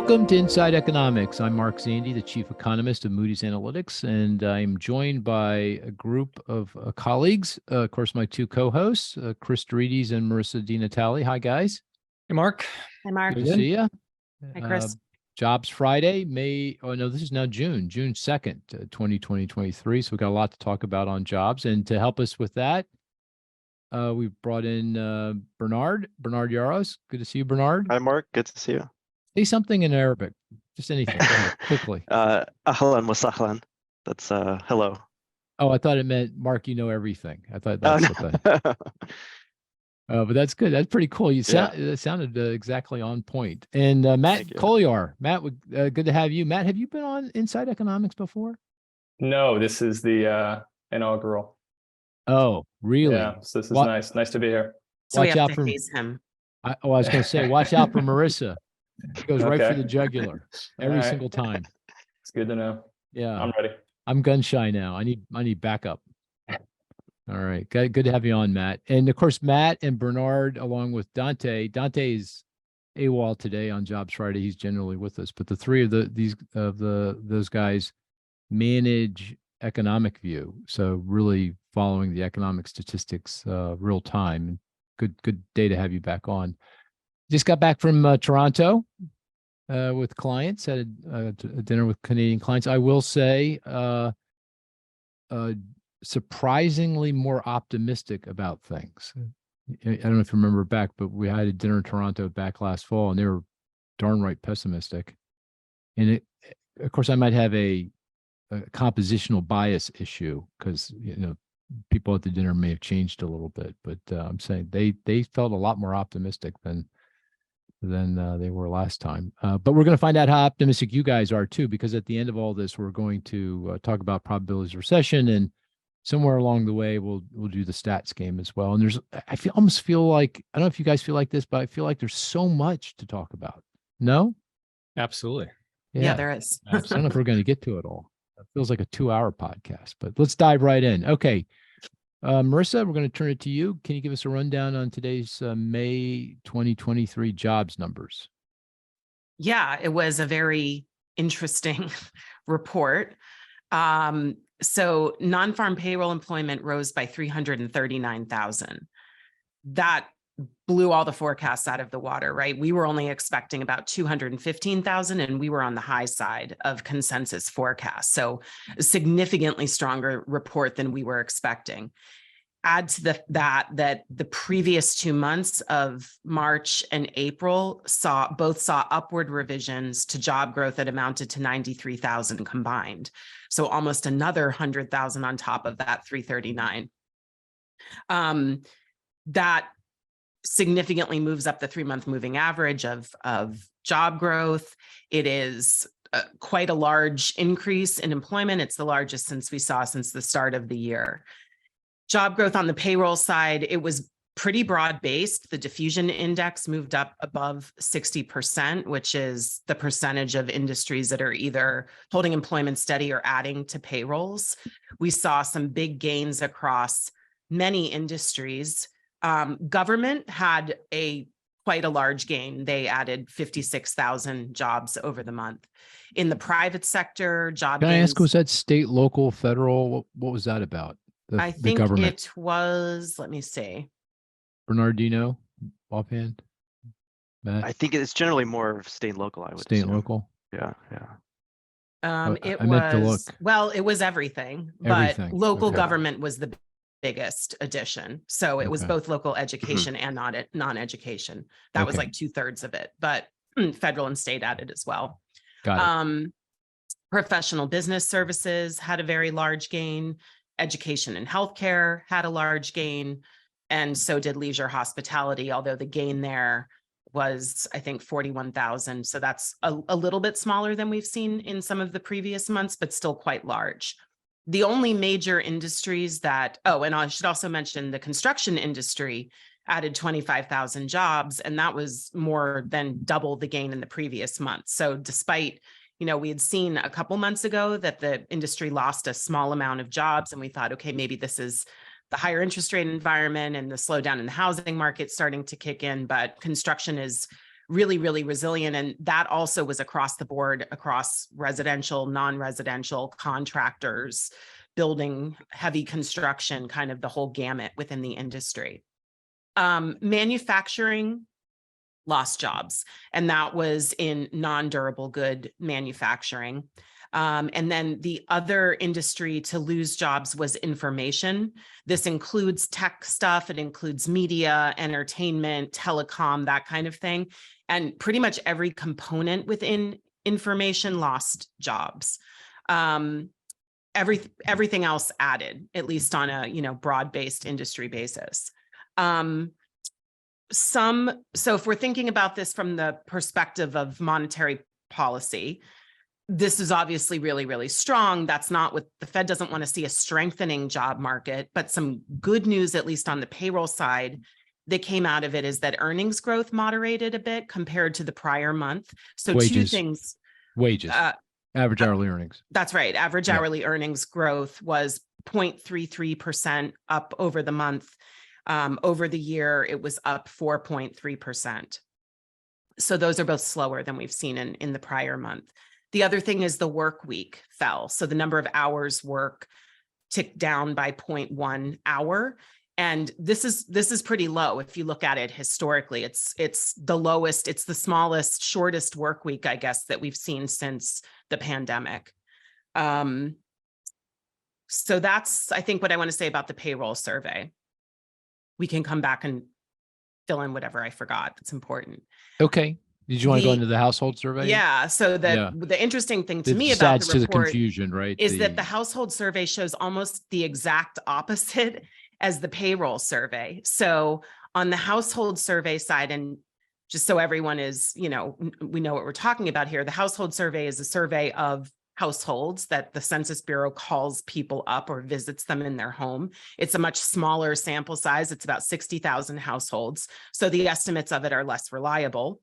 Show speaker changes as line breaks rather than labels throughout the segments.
Welcome to Inside Economics. I'm Mark Zandi, the chief economist of Moody's Analytics, and I'm joined by a group of colleagues. Of course, my two co-hosts, Chris Dorides and Marissa DiNatale. Hi, guys.
Hey, Mark.
Hi, Mark.
Good to see you.
Hi, Chris.
Jobs Friday, this is now June 2nd, 2023. So we've got a lot to talk about on jobs. And to help us with that, we've brought in Bernard Yaros. Good to see you, Bernard.
Hi, Mark. Good to see you.
Say something in Arabic, just anything, quickly.
Ahlan wa sahlan. That's hello.
Oh, I thought it meant, Mark, you know everything. I thought that's what that. But that's good. That's pretty cool. It sounded exactly on point. And Matt Kolyar. Matt, good to have you. Matt, have you been on Inside Economics before?
No, this is the inaugural.
Oh, really?
Yeah, so this is nice to be here.
So we have to haze him.
I was going to say, watch out for Marissa. She goes right for the jugular every single time.
It's good to know.
Yeah,
I'm ready.
I'm gun shy now. I need backup. All right, good to have you on, Matt. And of course, Matt and Bernard, along with Dante. Dante is AWOL today on Jobs Friday. He's generally with us, but the three of those guys manage Economic View. So really following the economic statistics real time. Good day to have you back on. Just got back from Toronto with clients, had a dinner with Canadian clients. I will say, surprisingly more optimistic about things. I don't know if you remember back, but we had a dinner in Toronto back last fall, and they were darn right pessimistic. And of course, I might have a compositional bias issue because people at the dinner may have changed a little bit, but I'm saying they felt a lot more optimistic than they were last time. But we're going to find out how optimistic you guys are too, because at the end of all this, we're going to talk about probabilities of recession, and somewhere along the way, we'll do the stats game as well. And almost feel like, I don't know if you guys feel like this, but I feel like there's so much to talk about. No?
Absolutely.
Yeah, there is.
I don't know if we're going to get to it all. It feels like a 2-hour podcast, but let's dive right in. Okay. Marissa, we're going to turn it to you. Can you give us a rundown on today's May 2023 jobs numbers?
Yeah, it was a very interesting report. So non-farm payroll employment rose by 339,000. That blew all the forecasts out of the water, right? We were only expecting about 215,000, and we were on the high side of consensus forecasts. So a significantly stronger report than we were expecting. Add to that the previous 2 months of March and April saw upward revisions to job growth that amounted to 93,000 combined. So almost another 100,000 on top of that 339. That significantly moves up the 3-month moving average of job growth. It is quite a large increase in employment. It's the largest since the start of the year. Job growth on the payroll side, it was pretty broad-based. The diffusion index moved up above 60%, which is the percentage of industries that are either holding employment steady or adding to payrolls. We saw some big gains across many industries. Government had quite a large gain. They added 56,000 jobs over the month. In the private sector, job gains.
Can I ask, was that state, local, federal? What was that about?
I think it was, let me see.
Bernard, do you know offhand? Matt?
I think it's generally more state and local, I would
State
assume.
and local?
Yeah.
It
I meant to look.
Well, it was everything, but local government was the biggest addition. So it was both local education and non-education. That was like 2/3 of it, but federal and state added as well.
Got it.
Professional business services had a very large gain. Education and healthcare had a large gain, and so did leisure hospitality, although the gain there was, I think, 41,000. So that's a little bit smaller than we've seen in some of the previous months, but still quite large. The only major industries that, and I should also mention the construction industry added 25,000 jobs, and that was more than double the gain in the previous month. So despite, we had seen a couple months ago that the industry lost a small amount of jobs, and we thought, okay, maybe this is the higher interest rate environment and the slowdown in the housing market starting to kick in, but construction is really, really resilient. And that also was across the board, across residential, non-residential, contractors, building, heavy construction, kind of the whole gamut within the industry. Manufacturing lost jobs, and that was in non-durable good manufacturing. And then the other industry to lose jobs was information. This includes tech stuff. It includes media, entertainment, telecom, that kind of thing. And pretty much every component within information lost jobs. Everything else added, at least on a broad-based industry basis. So if we're thinking about this from the perspective of monetary policy, this is obviously really, really strong. That's not what the Fed doesn't want to see, a strengthening job market, but some good news, at least on the payroll side, that came out of it is that earnings growth moderated a bit compared to the prior month. So two things.
Wages, average hourly earnings.
That's right. Average hourly earnings growth was 0.33% up over the month. Over the year, it was up 4.3%. So those are both slower than we've seen in the prior month. The other thing is the work week fell. So the number of hours work ticked down by 0.1 hour. And this is pretty low. If you look at it historically, it's the lowest, it's the smallest, shortest work week, I guess, that we've seen since the pandemic. So that's, I think, what I want to say about the payroll survey. We can come back and fill in whatever I forgot that's important.
Okay. Did you want to go into the household survey?
Yeah. So the interesting thing to me
This
about
adds
the
to the
report
confusion, right?
is that the household survey shows almost the exact opposite as the payroll survey. So on the household survey side, and just so everyone is, we know what we're talking about here, the household survey is a survey of households that the Census Bureau calls people up or visits them in their home. It's a much smaller sample size. It's about 60,000 households. So the estimates of it are less reliable.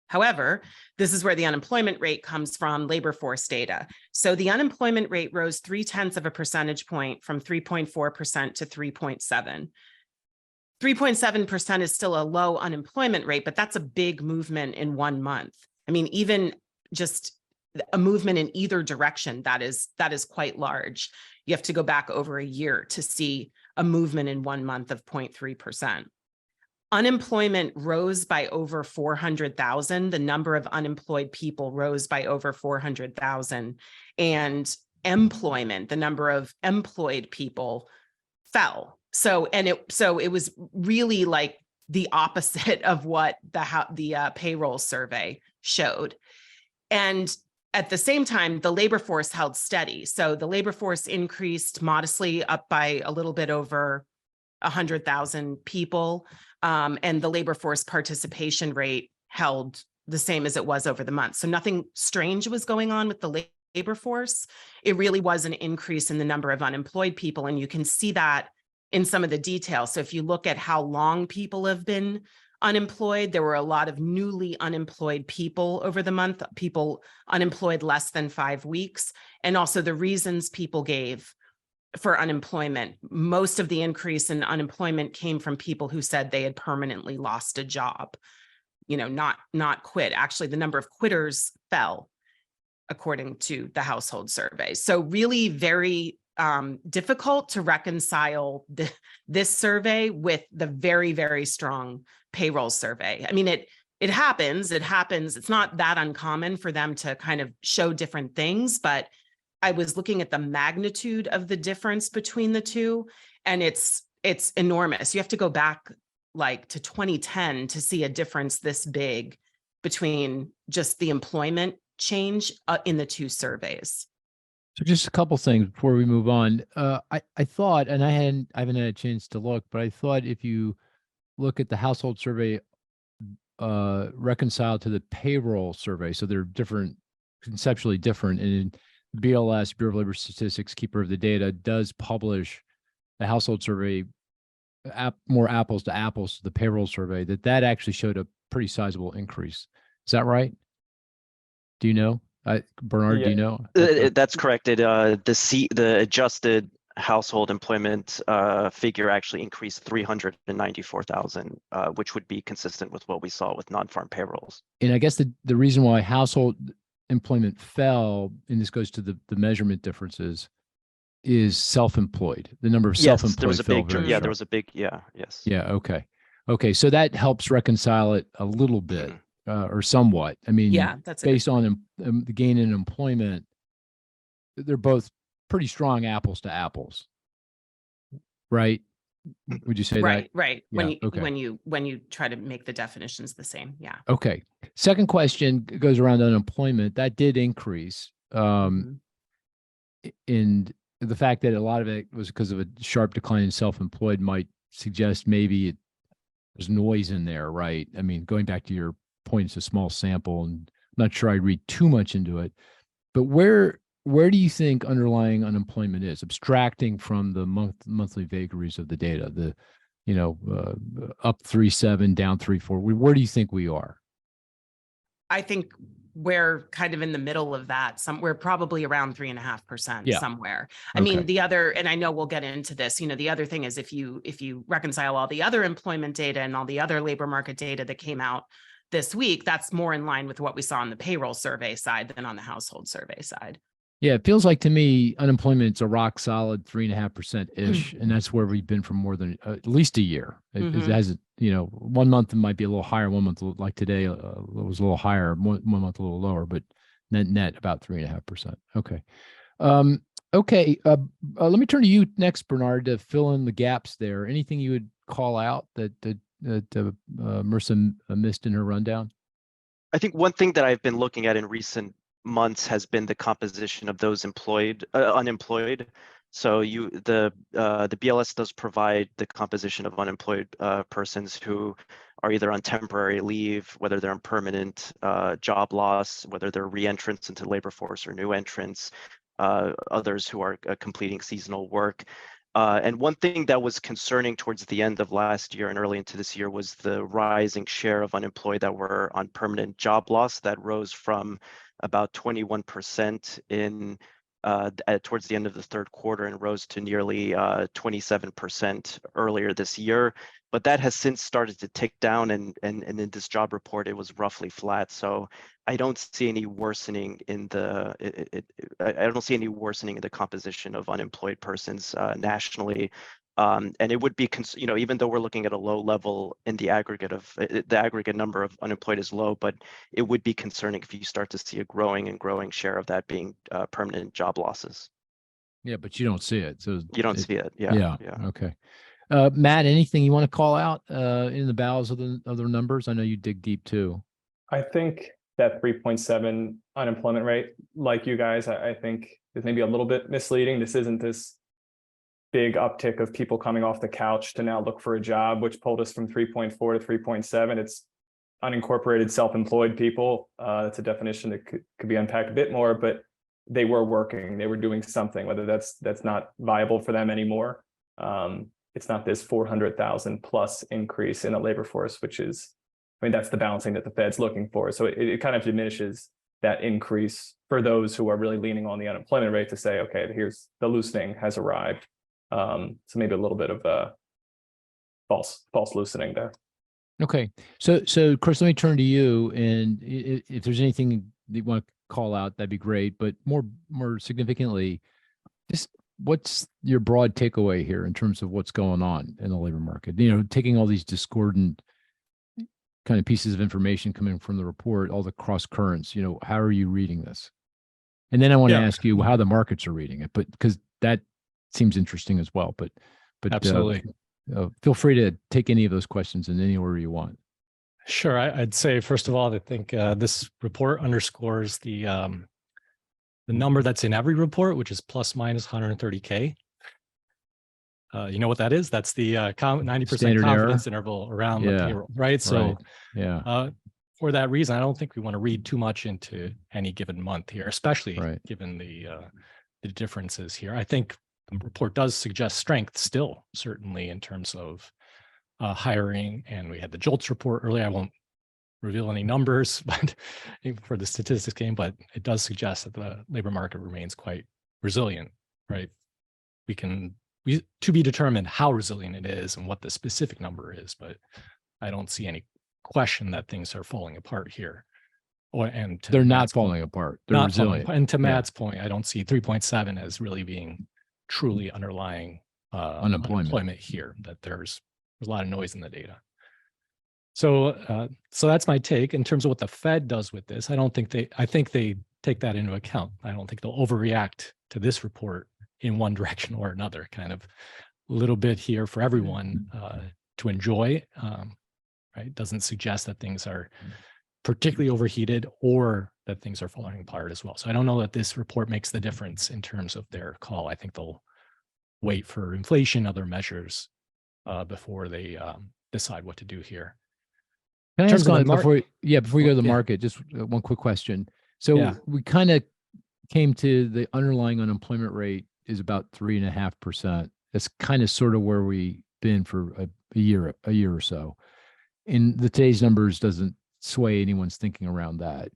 However, this is where the unemployment rate comes from, labor force data. So the unemployment rate rose 0.3 of a percentage point from 3.4% to 3.7. 3.7% is still a low unemployment rate, but that's a big movement in 1 month. I mean, even just a movement in either direction, that is quite large. You have to go back over a year to see a movement in 1 month of 0.3%. Unemployment rose by over 400,000. The number of unemployed people rose by over 400,000. And employment, the number of employed people, fell. So it was really like the opposite of what the payroll survey showed. And at the same time, the labor force held steady. So the labor force increased modestly, up by a little bit over 100,000 people. And the labor force participation rate held the same as it was over the month. So nothing strange was going on with the labor force. It really was an increase in the number of unemployed people. And you can see that in some of the details. So if you look at how long people have been unemployed, there were a lot of newly unemployed people over the month, people unemployed less than 5 weeks, and also the reasons people gave for unemployment. Most of the increase in unemployment came from people who said they had permanently lost a job, not quit. Actually, the number of quitters fell, according to the household survey. So really very difficult to reconcile this survey with the very, very strong payroll survey. I mean, it happens. It's not that uncommon for them to kind of show different things, but I was looking at the magnitude of the difference between the two, and it's enormous. You have to go back like to 2010 to see a difference this big between just the employment change in the two surveys.
So just a couple things before we move on. I thought, and I haven't had a chance to look, but I thought if you look at the household survey reconciled to the payroll survey, so they're different, conceptually different, and BLS, Bureau of Labor Statistics, keeper of the data, does publish the household survey, more apples to apples to the payroll survey, that actually showed a pretty sizable increase. Is that right? Do you know? Bernard, do you know?
That's correct. The adjusted household employment figure actually increased 394,000, which would be consistent with what we saw with non-farm payrolls.
And I guess the reason why household employment fell, and this goes to the measurement differences, is self-employed. The number of
Yes,
self-employed
there was a
fell
big,
very
yeah,
sharp.
there was a big, yes.
Yeah. Okay. Okay. So that helps reconcile it a little bit, or somewhat. I mean,
Yeah, that's a good
based on the gain in employment, they're both pretty strong apples to apples, right? Would you say
right,
that?
right.
Yeah, okay.
When you try to make the definitions the same. Yeah.
Okay. Second question goes around unemployment. That did increase.
Mhm.
And the fact that a lot of it was because of a sharp decline in self-employed might suggest maybe there's noise in there, right? I mean, going back to your point, it's a small sample, and I'm not sure I'd read too much into it. But where do you think underlying unemployment is, abstracting from the monthly vagaries of the data? The, up 3.7, down 3.4. Where do you think we are?
I think we're kind of in the middle of that. We're probably around 3.5%
Yeah.
somewhere. I
Okay.
mean, the other, and I know we'll get into this, the other thing is if you reconcile all the other employment data and all the other labor market data that came out this week, that's more in line with what we saw on the payroll survey side than on the household survey side.
Yeah, it feels like to me unemployment's a rock solid 3.5% ish, and that's where we've been for more than at least a year. It hasn't, 1 month it might be a little higher, 1 month like today was a little higher, one month a little lower, but net about 3.5%. Okay, okay. Let me turn to you next, Bernard, to fill in the gaps there. Anything you would call out that Marissa missed in her rundown?
I think one thing that I've been looking at in recent months has been the composition of those unemployed. So the BLS does provide the composition of unemployed persons who are either on temporary leave, whether they're on permanent job loss, whether they're re-entrants into the labor force or new entrants, others who are completing seasonal work. And one thing that was concerning towards the end of last year and early into this year was the rising share of unemployed that were on permanent job loss that rose from about 21% towards the end of the third quarter and rose to nearly 27% earlier this year. But that has since started to tick down, and in this job report, it was roughly flat. So I don't see any worsening in the composition of unemployed persons nationally. And it would be, even though we're looking at a low level in the aggregate number of unemployed is low, but it would be concerning if you start to see a growing share of that being permanent job losses.
Yeah, but you don't see it. So
you don't see it. Yeah.
Okay. Matt, anything you want to call out in the bowels of the numbers? I know you dig deep too.
I think that 3.7 unemployment rate, like you guys, I think is maybe a little bit misleading. This isn't this big uptick of people coming off the couch to now look for a job, which pulled us from 3.4 to 3.7. It's unincorporated self-employed people. That's a definition that could be unpacked a bit more, but they were working, they were doing something, whether that's not viable for them anymore. It's not this 400,000 plus increase in the labor force, which is, that's the balancing that the Fed's looking for. So it kind of diminishes that increase for those who are really leaning on the unemployment rate to say, okay, here's the loosening has arrived. So maybe a little bit of a false loosening there.
Okay. So Chris, let me turn to you. And if there's anything that you want to call out, that'd be great. But more significantly, just what's your broad takeaway here in terms of what's going on in the labor market? Taking all these discordant kind of pieces of information coming from the report, all the cross currents, how are you reading this? And then I want to ask you how the markets are reading it, but because that seems interesting as well. But
Absolutely.
Feel free to take any of those questions in any order you want.
Sure. I'd say, first of all, I think this report underscores the number that's in every report, which is plus minus 130K. You know what that is? That's the 90%
Standard
confidence
error
interval around the payroll, right? So for that reason, I don't think we want to read too much into any given month here, especially given the differences here. I think the report does suggest strength still, certainly in terms of hiring. And we had the JOLTS report earlier. I won't reveal any numbers but for the statistics game, but it does suggest that the labor market remains quite resilient, right? to be determined how resilient it is and what the specific number is, but I don't see any question that things are falling apart here.
They're not falling apart. They're resilient.
And to Matt's point, I don't see 3.7 as really being truly underlying unemployment here, that there's a lot of noise in the data. So that's my take in terms of what the Fed does with this. I think they take that into account. I don't think they'll overreact to this report in one direction or another, kind of a little bit here for everyone to enjoy. Right? Doesn't suggest that things are particularly overheated or that things are falling apart as well. So I don't know that this report makes the difference in terms of their call. I think they'll wait for inflation, other measures before they decide what to do here.
Can I ask before you go to the market, just one quick question. So we kind of came to the underlying unemployment rate is about 3.5%. That's kind of sort of where we've been for a year or so. And today's numbers doesn't sway anyone's thinking around that.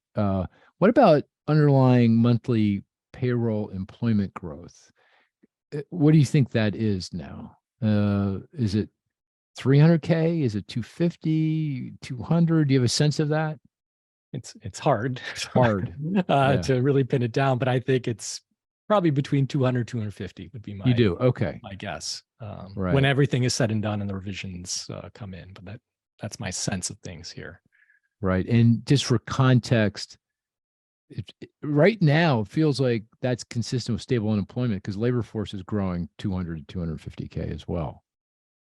What about underlying monthly payroll employment growth? What do you think that is now? Is it 300K? Is it 250, 200? Do you have a sense of that?
It's hard.
It's hard
to really pin it down, but I think it's probably between 200, 250 would be my guess. Right. When everything is said and done and the revisions come in, but that's my sense of things here.
Right. And just for context, right now it feels like that's consistent with stable unemployment because labor force is growing 200 to 250K as well.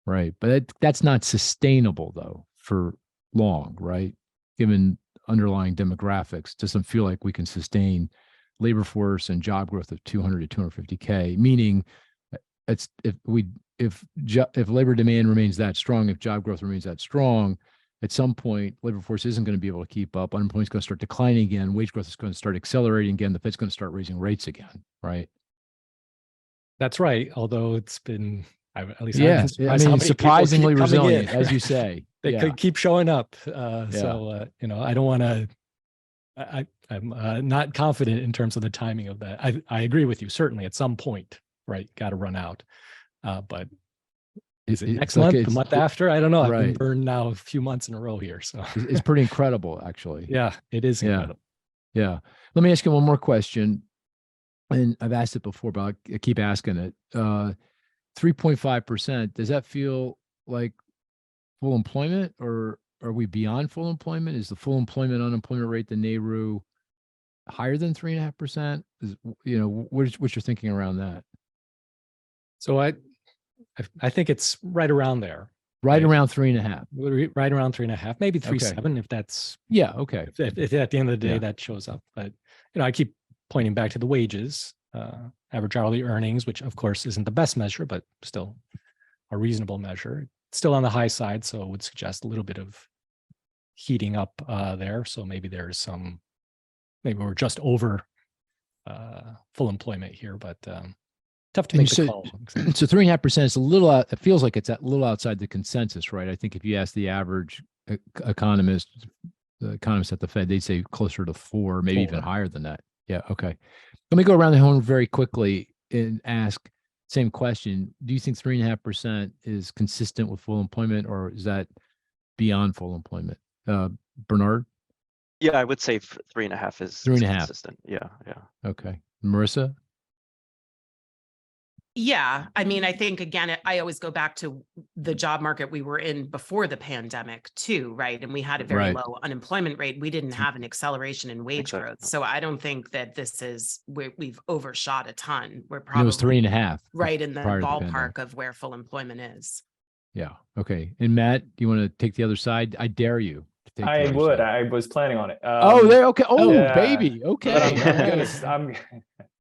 Right. But that's not sustainable though for long, right? Given underlying demographics, doesn't feel like we can sustain labor force and job growth of 200 to 250K, meaning if labor demand remains that strong, if job growth remains that strong, at some point, labor force isn't going to be able to keep up. Unemployment is going to start declining again. Wage growth is going to start accelerating again. The Fed's going to start raising rates again, right?
That's right. Although it's been, at least
surprisingly resilient, as you say.
They could keep showing up. So, I don't want to, I'm not confident in terms of the timing of that. I agree with you. Certainly at some point, right, got to run out. But is it next month, the month after? I don't know. I've been burned now a few months in a row here. So
it's pretty incredible, actually.
Yeah, it is incredible.
Yeah. Let me ask you one more question. And I've asked it before, but I keep asking it. 3.5%, does that feel like full employment or are we beyond full employment? Is the full employment unemployment rate, the NARU, higher than 3.5%? What's your thinking around that?
So I think it's right around there.
Right around 3.5.
Right around 3.5, maybe 3.7 if that's
okay.
If at the end of the day that shows up. But I keep pointing back to the wages, average hourly earnings, which of course isn't the best measure, but still a reasonable measure. Still on the high side, so it would suggest a little bit of heating up there. So maybe maybe we're just over full employment here, but tough to make the call.
So 3.5% is a little out. It feels like it's a little outside the consensus, right? I think if you ask the average economist at the Fed, they'd say closer to 4, maybe even higher than that. Yeah. Okay. Let me go around the horn very quickly and ask same question. Do you think 3.5% is consistent with full employment, or is that beyond full employment? Bernard?
Yeah, I would say 3.5 is
3.5
consistent. Yeah.
Okay. Marissa?
Yeah. I mean, I think, again, I always go back to the job market we were in before the pandemic too, right? And we had a very low unemployment rate. We didn't have an acceleration in wage growth. So I don't think that we've overshot a ton. We're probably,
it was 3.5.
Right in the ballpark of where full employment is.
Yeah. Okay. And Matt, do you want to take the other side? I dare you.
I would. Side. I was planning on it.
Okay. Oh, yeah. Baby. Okay.
I'm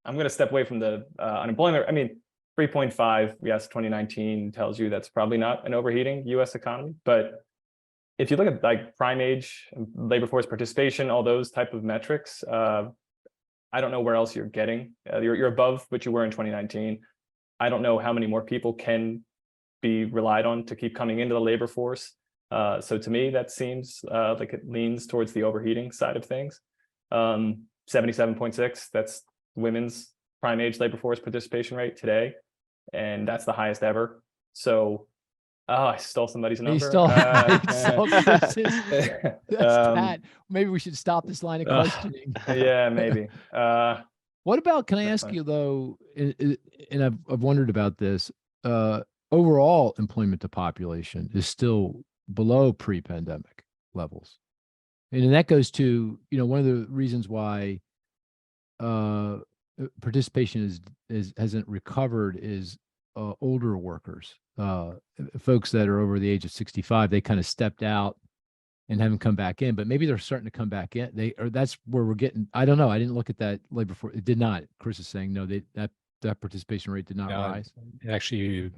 going to step away from the unemployment. I mean, 3.5, yes, 2019 tells you that's probably not an overheating U.S. economy. But if you look at like prime age, labor force participation, all those type of metrics, I don't know where else you're getting. You're above what you were in 2019. I don't know how many more people can be relied on to keep coming into the labor force. So to me, that seems like it leans towards the overheating side of things. 77.6, that's women's prime age labor force participation rate today. and that's the highest ever. So, oh, I stole somebody's number.
He stole, he stole Chris's. That's
Um,
that. Maybe we should stop this line of questioning.
yeah, maybe.
What about, can I
That's
ask
fine.
you though, and I've wondered about this, overall employment to population is still below pre-pandemic levels. And that goes to, one of the reasons why participation hasn't recovered is older workers, folks that are over the age of 65, they kind of stepped out and haven't come back in, but maybe they're starting to come back in. That's where we're getting, I don't know. I didn't look at that labor force. It did not. Chris is saying, no, that participation rate did not rise.
It actually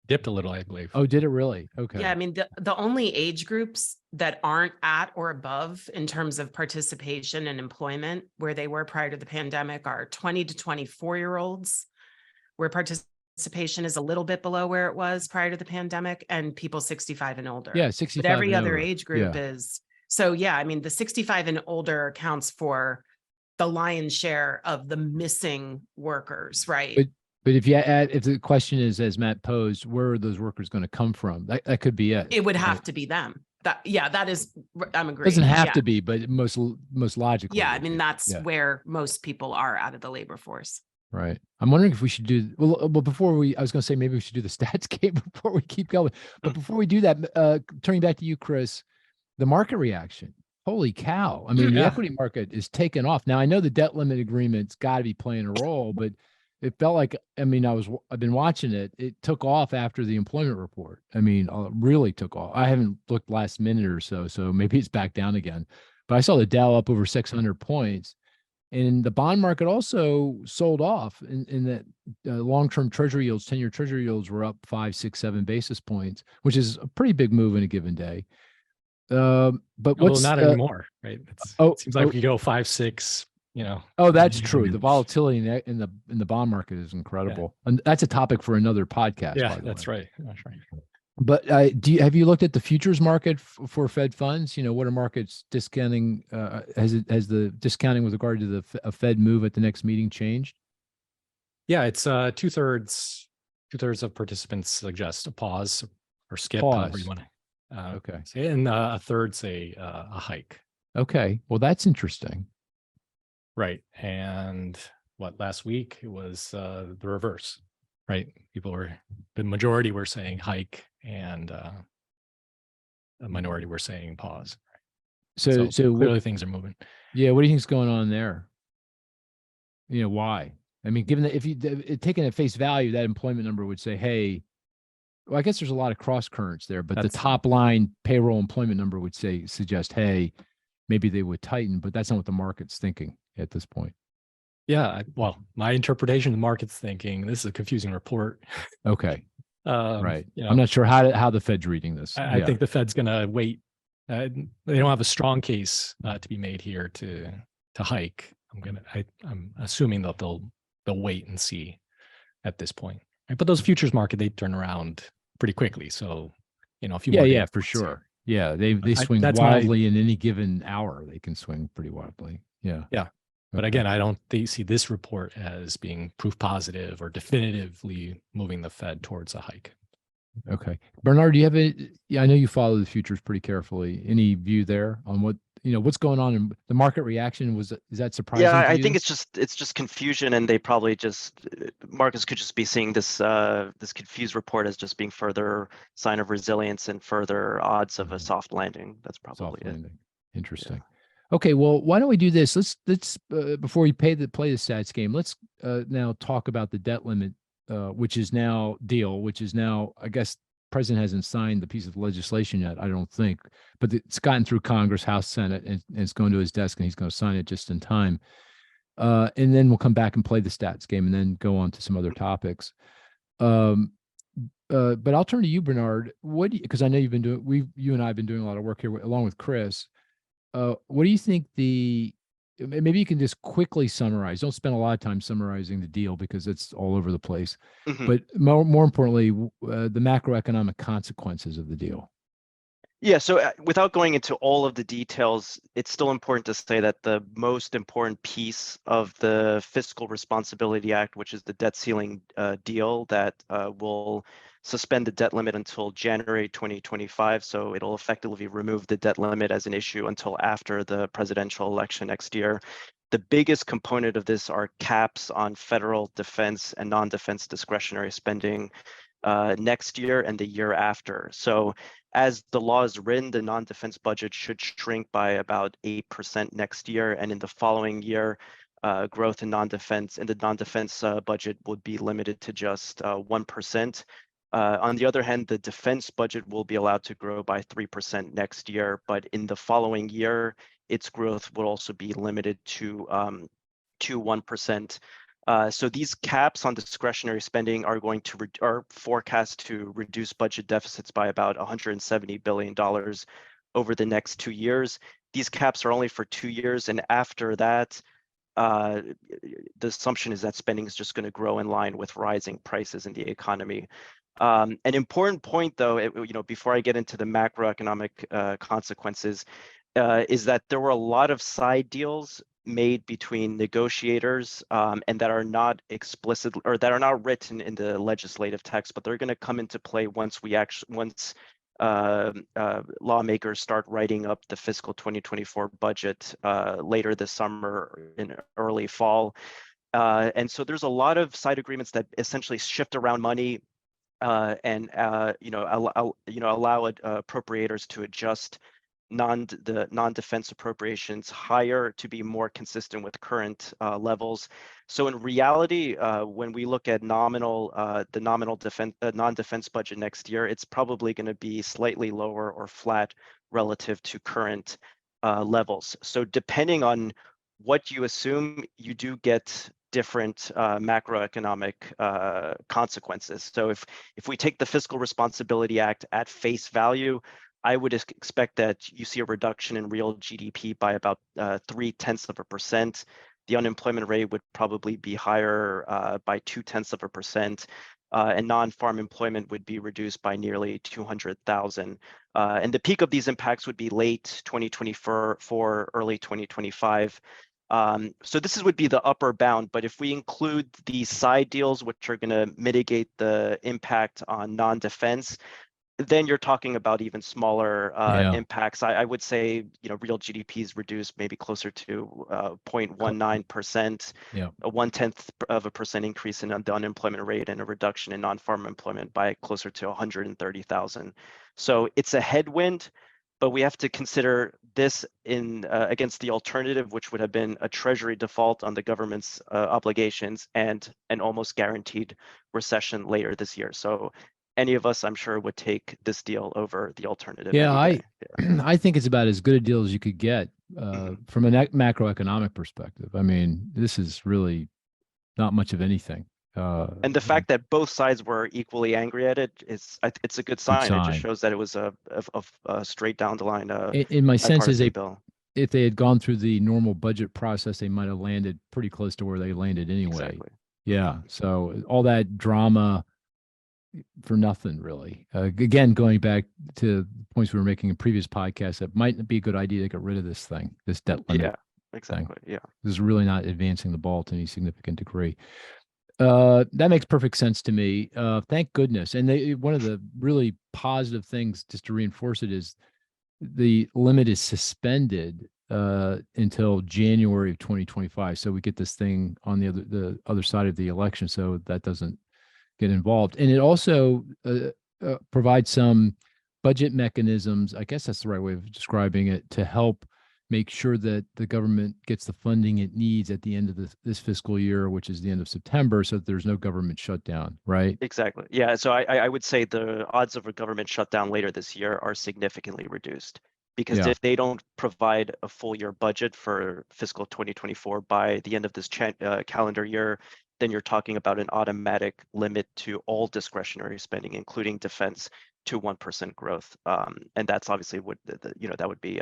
dipped a little, I believe.
Oh, did it really? Okay.
Yeah, I mean, the only age groups that aren't at or above in terms of participation and employment where they were prior to the pandemic are 20 to 24-year-olds, where participation is a little bit below where it was prior to the pandemic, and people 65 and older.
Yeah, 65
But every
and
other
over.
age group
Yeah.
is. So yeah, I mean, the 65 and older accounts for the lion's share of the missing workers, right?
But if the question is, as Matt posed, where are those workers going to come from? That could be it.
It would have to be them. That is, I'm agreeing.
Doesn't have
Yeah.
to be, but most logically.
Yeah, I
would
mean,
be.
that's
Yeah.
where most people are out of the labor force.
Right. I'm wondering if we should do, well, before I was going to say, maybe we should do the stats game before we keep going. But before we do that, turning back to you, Chris, the market reaction, holy cow. I mean, the equity market is taking off. Now I know the debt limit agreement's got to be playing a role, but it felt like, I mean, I've been watching it. It took off after the employment report. I mean, really took off. I haven't looked last minute or so maybe it's back down again, but I saw the Dow up over 600 points. And the bond market also sold off in that long-term treasury yields, 10-year treasury yields were up 5, 6, 7 basis points, which is a pretty big move in a given day. But what's
not anymore, right? It seems like we go 5, 6,
Oh, that's true. The volatility in the bond market is incredible. Yeah. And that's a topic for another podcast.
Yeah,
by the
that's
way.
right. That's right.
But have you looked at the futures market for Fed funds? What are markets discounting? Has the discounting with regard to a Fed move at the next meeting changed?
Yeah, it's 2/3 of participants suggest a pause or skip, however you want to.
Okay.
Say, and a third say a hike.
Okay. Well, that's interesting.
Right. And last week it was the reverse, right? The majority were saying hike and a minority were saying pause.
So
clearly things are moving.
Yeah. What do you think is going on there? Why? I mean, given that if you taken at face value, that employment number would say, hey, well, I guess there's a lot of cross currents there, but the top line payroll employment number would suggest, hey, maybe they would tighten, but that's not what the market's thinking at this point.
Yeah. Well, my interpretation of the market's thinking, this is a confusing report.
Okay. Right.
You know,
I'm not sure how the Fed's reading this.
I think the Fed's going to wait. They don't have a strong case to be made here to hike. I'm assuming that they'll wait and see at this point. Right? But those futures market, they turn around pretty quickly. So, a few more days
for sure. Yeah, they swing wildly in any given hour. They can swing pretty wildly. Yeah.
Yeah. But again, I don't see this report as being proof positive or definitively moving the Fed towards a hike.
Okay. Bernard, do you have I know you follow the futures pretty carefully. Any view there on what's going on in the market reaction? Is that surprising?
Yeah,
to
I
you?
think it's just confusion, and they probably markets could just be seeing this confused report as just being further sign of resilience and further odds of a soft landing. That's probably it.
Interesting. Yeah. Okay, well, why don't we do this? Let's before we play the stats game, let's now talk about the debt limit, which is now, I guess, President hasn't signed the piece of legislation yet, I don't think, but it's gotten through Congress, House, Senate, and it's going to his desk, and he's going to sign it just in time. And then we'll come back and play the stats game, and then go on to some other topics. But I'll turn to you, Bernard. Because I know you and I have been doing a lot of work here along with Chris. What do you think maybe you can just quickly summarize, don't spend a lot of time summarizing the deal because it's all over the place, but more importantly, the macroeconomic consequences of the deal.
Yeah, so without going into all of the details, it's still important to say that the most important piece of the Fiscal Responsibility Act, which is the debt ceiling deal that will suspend the debt limit until January 2025. So it'll effectively remove the debt limit as an issue until after the presidential election next year. The biggest component of this are caps on federal defense and non-defense discretionary spending next year and the year after. So as the law is written, the non-defense budget should shrink by about 8% next year, and in the following year, growth in the non-defense budget would be limited to just 1%. On the other hand, the defense budget will be allowed to grow by 3% next year, but in the following year, its growth will also be limited to 1%. So these caps on discretionary spending are forecast to reduce budget deficits by about $170 billion over the next 2 years. These caps are only for 2 years, and after that, the assumption is that spending is just going to grow in line with rising prices in the economy. An important point, though, before I get into the macroeconomic consequences, is that there were a lot of side deals made between negotiators and that are not explicit or that are not written in the legislative text, but they're going to come into play once lawmakers start writing up the fiscal 2024 budget later this summer in early fall. And so there's a lot of side agreements that essentially shift around money and allow appropriators to adjust the non-defense appropriations higher to be more consistent with current levels. So in reality, when we look at the nominal non-defense budget next year, it's probably going to be slightly lower or flat relative to current levels. So depending on what you assume, you do get different macroeconomic consequences. So if we take the Fiscal Responsibility Act at face value, I would expect that you see a reduction in real GDP by about 0.3%. The unemployment rate would probably be higher by 0.2%, and non-farm employment would be reduced by nearly 200,000. And the peak of these impacts would be late 2024, early 2025. So this would be the upper bound, but if we include the side deals, which are going to mitigate the impact on non-defense, then you're talking about even smaller impacts. I would say, real GDP is reduced maybe closer to 0.19%, a 0.1% increase in the unemployment rate, and a reduction in non-farm employment by closer to 130,000. So it's a headwind, but we have to consider this in against the alternative, which would have been a treasury default on the government's obligations and an almost guaranteed recession later this year. So any of us, I'm sure, would take this deal over the alternative.
Yeah, I think it's about as good a deal as you could get from a macroeconomic perspective. I mean, this is really not much of anything.
And the fact that both sides were equally angry at it, it's a good sign. It just shows that it was a straight down the line.
In my sense is
bill.
If they had gone through the normal budget process, they might have landed pretty close to where they landed anyway.
Exactly.
Yeah. So all that drama for nothing, really. Again, going back to points we were making in previous podcasts, it might be a good idea to get rid of this thing, this debt limit.
Yeah, exactly.
Thing.
Yeah.
This is really not advancing the ball to any significant degree. That makes perfect sense to me. Thank goodness. And one of the really positive things, just to reinforce it, is the limit is suspended until January of 2025. So we get this thing on the other side of the election, so that doesn't get involved. And it also provides some budget mechanisms, I guess that's the right way of describing it, to help make sure that the government gets the funding it needs at the end of this fiscal year, which is the end of September, so that there's no government shutdown, right?
Exactly. Yeah. So I would say the odds of a government shutdown later this year are significantly reduced, because if they don't provide a full year budget for fiscal 2024 by the end of this calendar year, then you're talking about an automatic limit to all discretionary spending, including defense, to 1% growth. And that's obviously that would be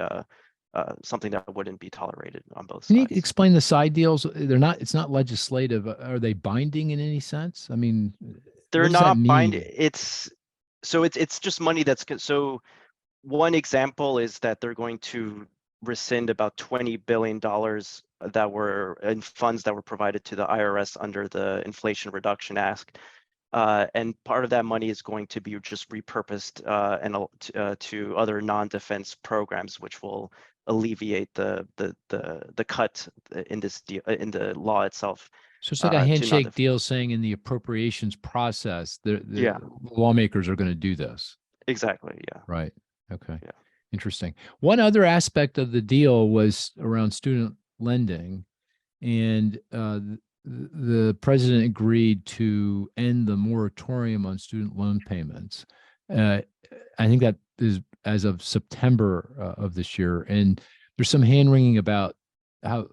something that wouldn't be tolerated on both sides.
Can you explain the side deals? It's not legislative. Are they binding in any sense? I mean,
they're not binding. It's just money that's so one example is that they're going to rescind about $20 billion that were in funds that were provided to the IRS under the Inflation Reduction Act. And part of that money is going to be just repurposed to other non-defense programs, which will alleviate the cut in this deal, in the law itself.
So it's like a handshake deal saying in the appropriations process, the lawmakers are going to do this.
Exactly. Yeah.
Right. Okay.
Yeah.
Interesting. One other aspect of the deal was around student lending, and the president agreed to end the moratorium on student loan payments. I think that is as of September of this year, and there's some hand wringing about how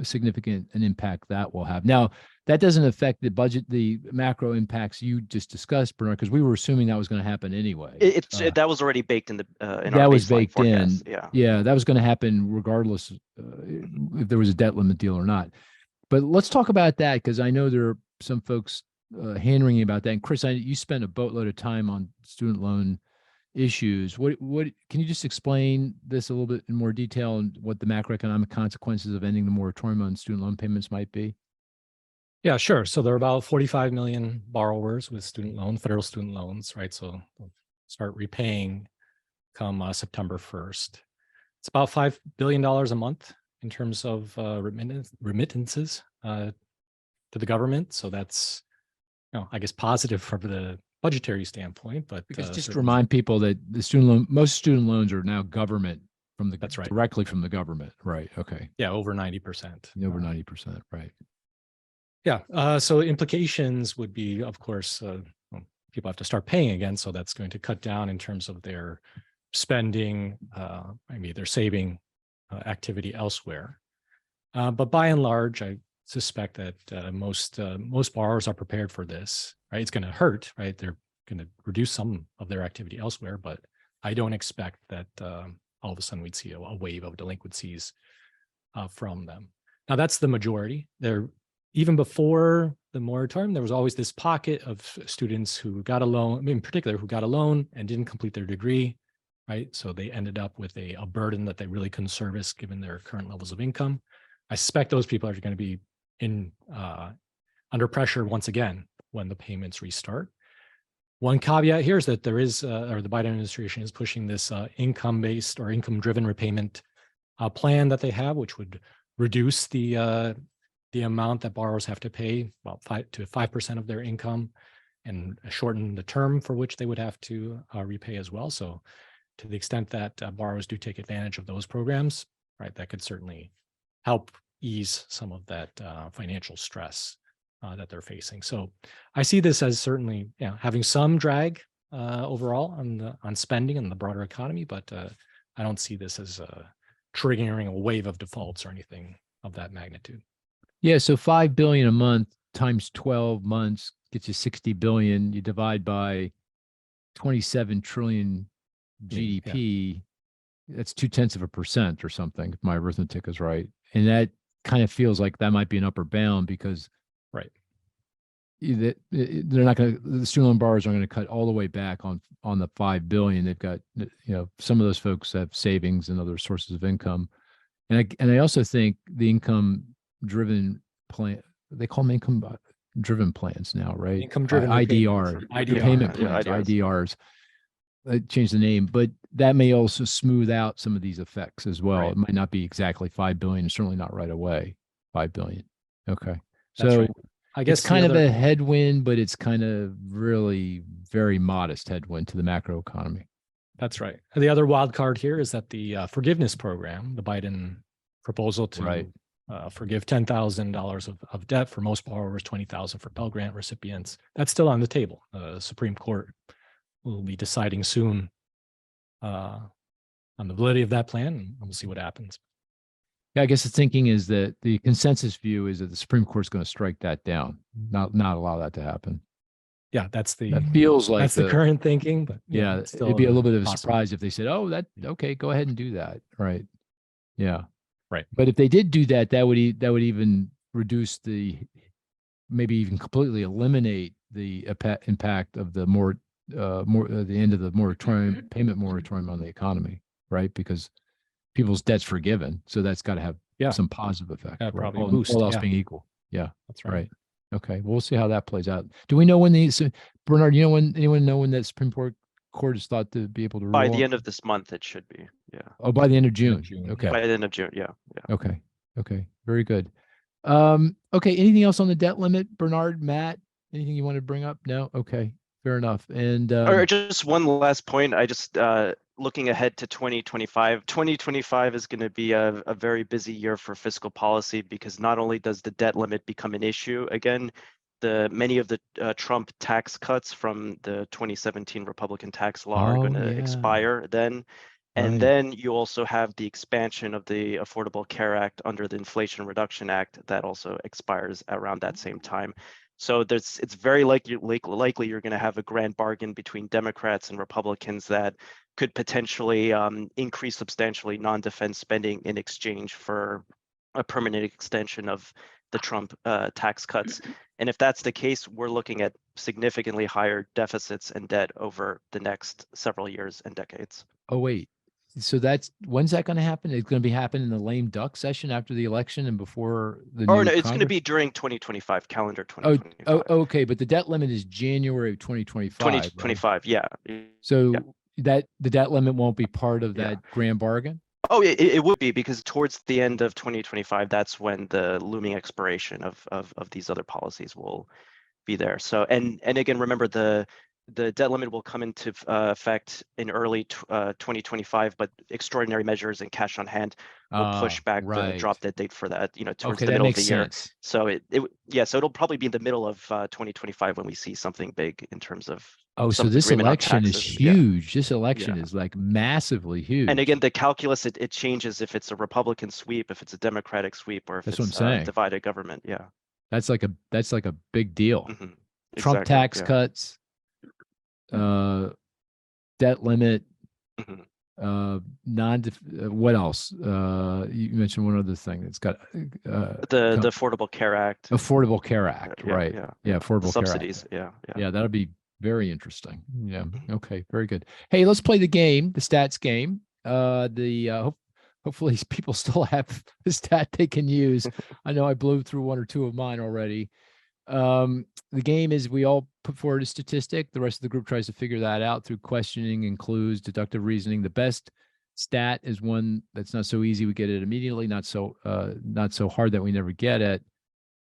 significant an impact that will have. Now, that doesn't affect the budget, the macro impacts you just discussed, Bernard, because we were assuming that was going to happen anyway.
That was already baked in the
that was baked
forecast.
in. Yeah, that was going to happen regardless if there was a debt limit deal or not. But let's talk about that, because I know there are some folks hand wringing about that. And Chris, you spent a boatload of time on student loan issues. What can you just explain this a little bit in more detail, and what the macroeconomic consequences of ending the moratorium on student loan payments might be?
Yeah, sure. So there are about 45 million borrowers with federal student loans, right? So they'll start repaying come September 1st. It's about $5 billion a month in terms of remittances to the government. So that's, I guess, positive from the budgetary standpoint. But
because just to remind people that the most student loans are now government from the,
that's right,
directly from the government. Right. Okay.
Yeah, over 90%.
Over 90%. Right.
Yeah. So implications would be, of course, people have to start paying again. So that's going to cut down in terms of their spending, maybe their saving activity elsewhere. But by and large, I suspect that most borrowers are prepared for this, right? It's going to hurt, right? They're going to reduce some of their activity elsewhere, but I don't expect that all of a sudden we'd see a wave of delinquencies from them. Now, that's the majority. Even before the moratorium, there was always this pocket of students who got a loan, in particular, who got a loan and didn't complete their degree, right? So they ended up with a burden that they really couldn't service given their current levels of income. I suspect those people are going to be under pressure once again when the payments restart. One caveat here is that there is, or the Biden administration is pushing this income-based or income-driven repayment plan that they have, which would reduce the amount that borrowers have to pay, about 5% of their income, and shorten the term for which they would have to repay as well. So to the extent that borrowers do take advantage of those programs, right, that could certainly help ease some of that financial stress that they're facing. So I see this as certainly having some drag overall on spending and the broader economy, but I don't see this as triggering a wave of defaults or anything of that magnitude.
Yeah, so $5 billion a month times 12 months gets you 60 billion. You divide by 27 trillion GDP. Yeah. That's 0.2% or something, if my arithmetic is right. And that kind of feels like that might be an upper bound, because
right,
they're not going to, the student loan borrowers aren't going to cut all the way back on the 5 billion. They've got, some of those folks have savings and other sources of income. And I also think the income driven plan, they call them income driven plans now, right?
Income driven
IDR, payment plans, IDRs. Change the name, but that may also smooth out some of these effects as well. Right. It might not be exactly 5 billion, certainly not right away 5 billion. Okay. So right. I guess it's kind of a headwind, but it's kind of really very modest headwind to the macro economy.
That's right. And the other wild card here is that the forgiveness program, the Biden proposal to forgive $10,000 of debt for most borrowers, $20,000 for Pell Grant recipients, that's still on the table. The Supreme Court will be deciding soon on the validity of that plan, and we'll see what happens.
Yeah, I guess the thinking is that the consensus view is that the Supreme Court is going to strike that down, not allow that to happen.
Yeah, that
feels like
that's the current thinking. But
yeah, it'd be a little bit of a surprise if they said, "Oh, okay, go ahead and do that." Right? Yeah.
Right.
But if they did do that, that would even reduce maybe even completely eliminate the impact of the the end of the moratorium, payment moratorium on the economy, right? Because people's debt's forgiven, so that's got to have some positive effect.
Yeah,
right?
probably
all,
boost.
all else
Yeah.
being equal. Yeah,
That's right.
right. Okay, we'll see how that plays out. Do we know when Bernard? You know when anyone know when that Supreme Court is thought to be able to rule?
By the end of this month, it should be. Yeah.
Oh, by the end of June. Okay.
By the end of June. Yeah. Yeah.
Okay. Okay. Very good. Okay. Anything else on the debt limit, Bernard, Matt? Anything you want to bring up? No. Okay. Fair enough. And
or just one last point. I just looking ahead to 2025. 2025 is going to be a very busy year for fiscal policy because not only does the debt limit become an issue again, many of the Trump tax cuts from the 2017 Republican tax law are going to expire then. And then you also have the expansion of the Affordable Care Act under the Inflation Reduction Act that also expires around that same time. So it's very likely you're going to have a grand bargain between Democrats and Republicans that could potentially increase substantially non-defense spending in exchange for a permanent extension of the Trump tax cuts. And if that's the case, we're looking at significantly higher deficits and debt over the next several years and decades.
Oh, wait. So when's that going to happen? It's going to be happening in the lame duck session after the election and before the
no,
new
it's going to be during 2025, calendar 2025.
Oh, okay. But the debt limit is January of 2025.
2025, right? Yeah.
So that the debt limit won't be part of that grand bargain?
Oh, it would be, because towards the end of 2025, that's when the looming expiration of these other policies will be there. So, and again, remember the debt limit will come into effect in early 2025, but extraordinary measures and cash on hand will push back the drop dead date for that, towards the middle of the year. So so it'll probably be in the middle of 2025 when we see something big in terms of.
Oh, so this election is huge. This election is like massively huge.
And again, the calculus, it changes if it's a Republican sweep, if it's a Democratic sweep, or if it's a divided government. Yeah.
That's like a big deal.
Mm-hmm.
Trump tax cuts, debt limit, what else? You mentioned one other thing that's got
the Affordable Care Act.
Affordable Care Act, right? Yeah, Affordable
subsidies.
Care Act. Yeah, that'll be very interesting. Yeah. Okay. Very good. Hey, let's play the game, the stats game. Hopefully people still have the stat they can use. I know I blew through one or two of mine already. The game is we all put forward a statistic. The rest of the group tries to figure that out through questioning and clues, deductive reasoning. The best stat is one that's not so easy we get it immediately, not so hard that we never get it.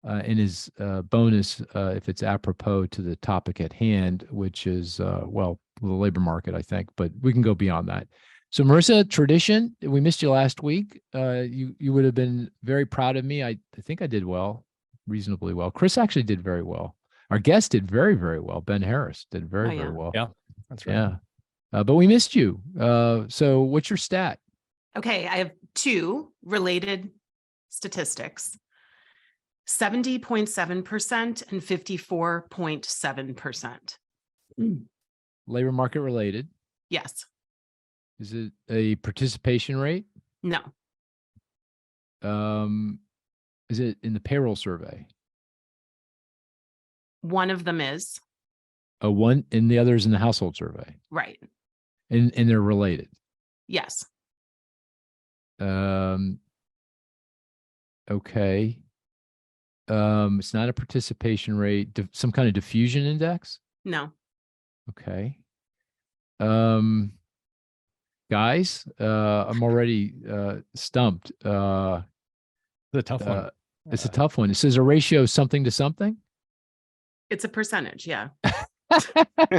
And is bonus if it's apropos to the topic at hand, which is the labor market, I think, but we can go beyond that. So Marissa, tradition, we missed you last week. You would have been very proud of me. I think I did well, reasonably well. Chris actually did very well. Our guest did very, very well. Ben Harris did very well.
Yeah, that's right.
Yeah. But we missed you. So what's your stat?
Okay, I have two related statistics. 70.7% and 54.7%.
Labor market related?
Yes.
Is it a participation rate?
No.
Is it in the payroll survey?
One of them is.
One, and the other is in the household survey.
Right.
And they're related.
Yes.
Okay. It's not a participation rate, some kind of diffusion index?
No.
Okay. Guys, I'm already stumped.
It's a tough one.
It's a tough one. It says a ratio of something to something?
It's a percentage, yeah.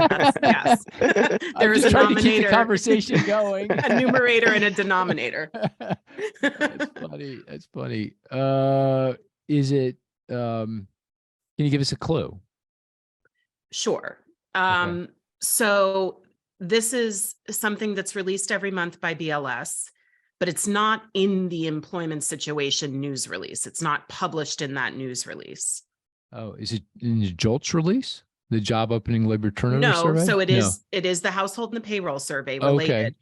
Yes. There is a
trying to keep
denominator,
the conversation going.
a numerator and a denominator.
That's funny. That's funny. Is it? Can you give us a clue?
Sure.
Okay.
So this is something that's released every month by BLS, but it's not in the employment situation news release. It's not published in that news release.
Oh, is it in the JOLTS release? The job opening labor turnover survey?
So it is the household and the payroll survey related.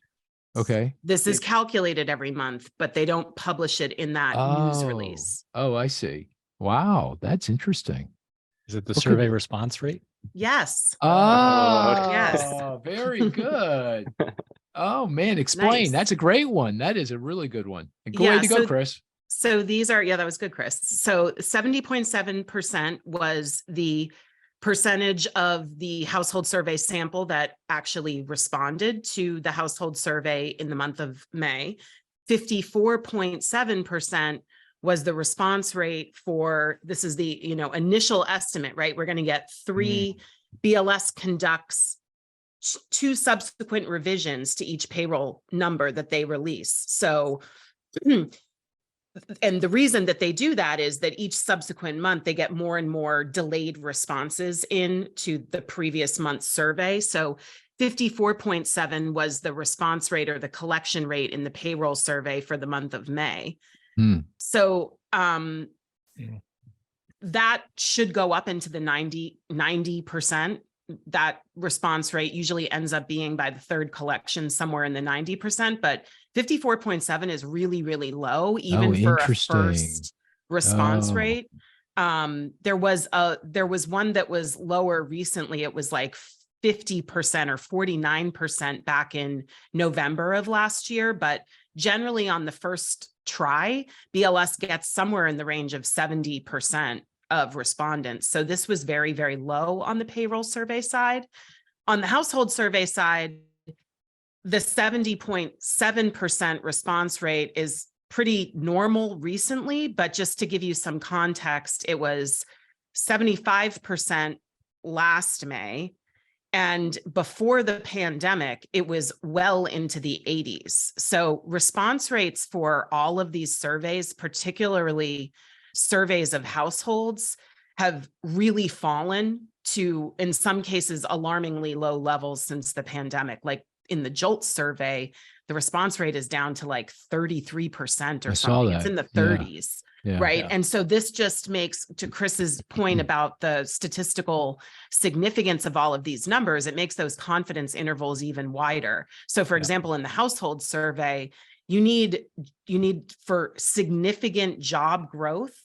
Okay.
This is calculated every month, but they don't publish it in that news release.
Oh, I see. Wow, that's interesting.
Is it the
What
survey
could-
response rate?
Yes.
Oh,
Yes.
very good. Oh man, explain.
Nice.
That's a great one. That is a really good one. Go
Yeah,
ahead to go,
so-
Chris.
So these are, yeah, that was good, Chris. So 70.7% was the percentage of the household survey sample that actually responded to the household survey in the month of May. 54.7% was the response rate for, this is the, initial estimate, right? We're going to get 3 BLS conducts 2 subsequent revisions to each payroll number that they release. So and the reason that they do that is that each subsequent month, they get more and more delayed responses into the previous month's survey. So 54.7 was the response rate or the collection rate in the payroll survey for the month of May. So that should go up into the 90%. That response rate usually ends up being by the third collection somewhere in the 90%, but 54.7 is really, really low, even for a first response rate. There was one that was lower recently. It was like 50% or 49% back in November of last year, but generally on the first try, BLS gets somewhere in the range of 70% of respondents. So this was very, very low on the payroll survey side. On the household survey side, the 70.7% response rate is pretty normal recently, but just to give you some context, it was 75% last May. And before the pandemic, it was well into the 80s. So response rates for all of these surveys, particularly surveys of households, have really fallen to, in some cases, alarmingly low levels since the pandemic. Like in the JOLT survey, the response rate is down to like 33% or something. It's in the 30s, right? And so this just makes, to Chris's point about the statistical significance of all of these numbers, it makes those confidence intervals even wider. So for example, in the household survey, you need for significant job growth,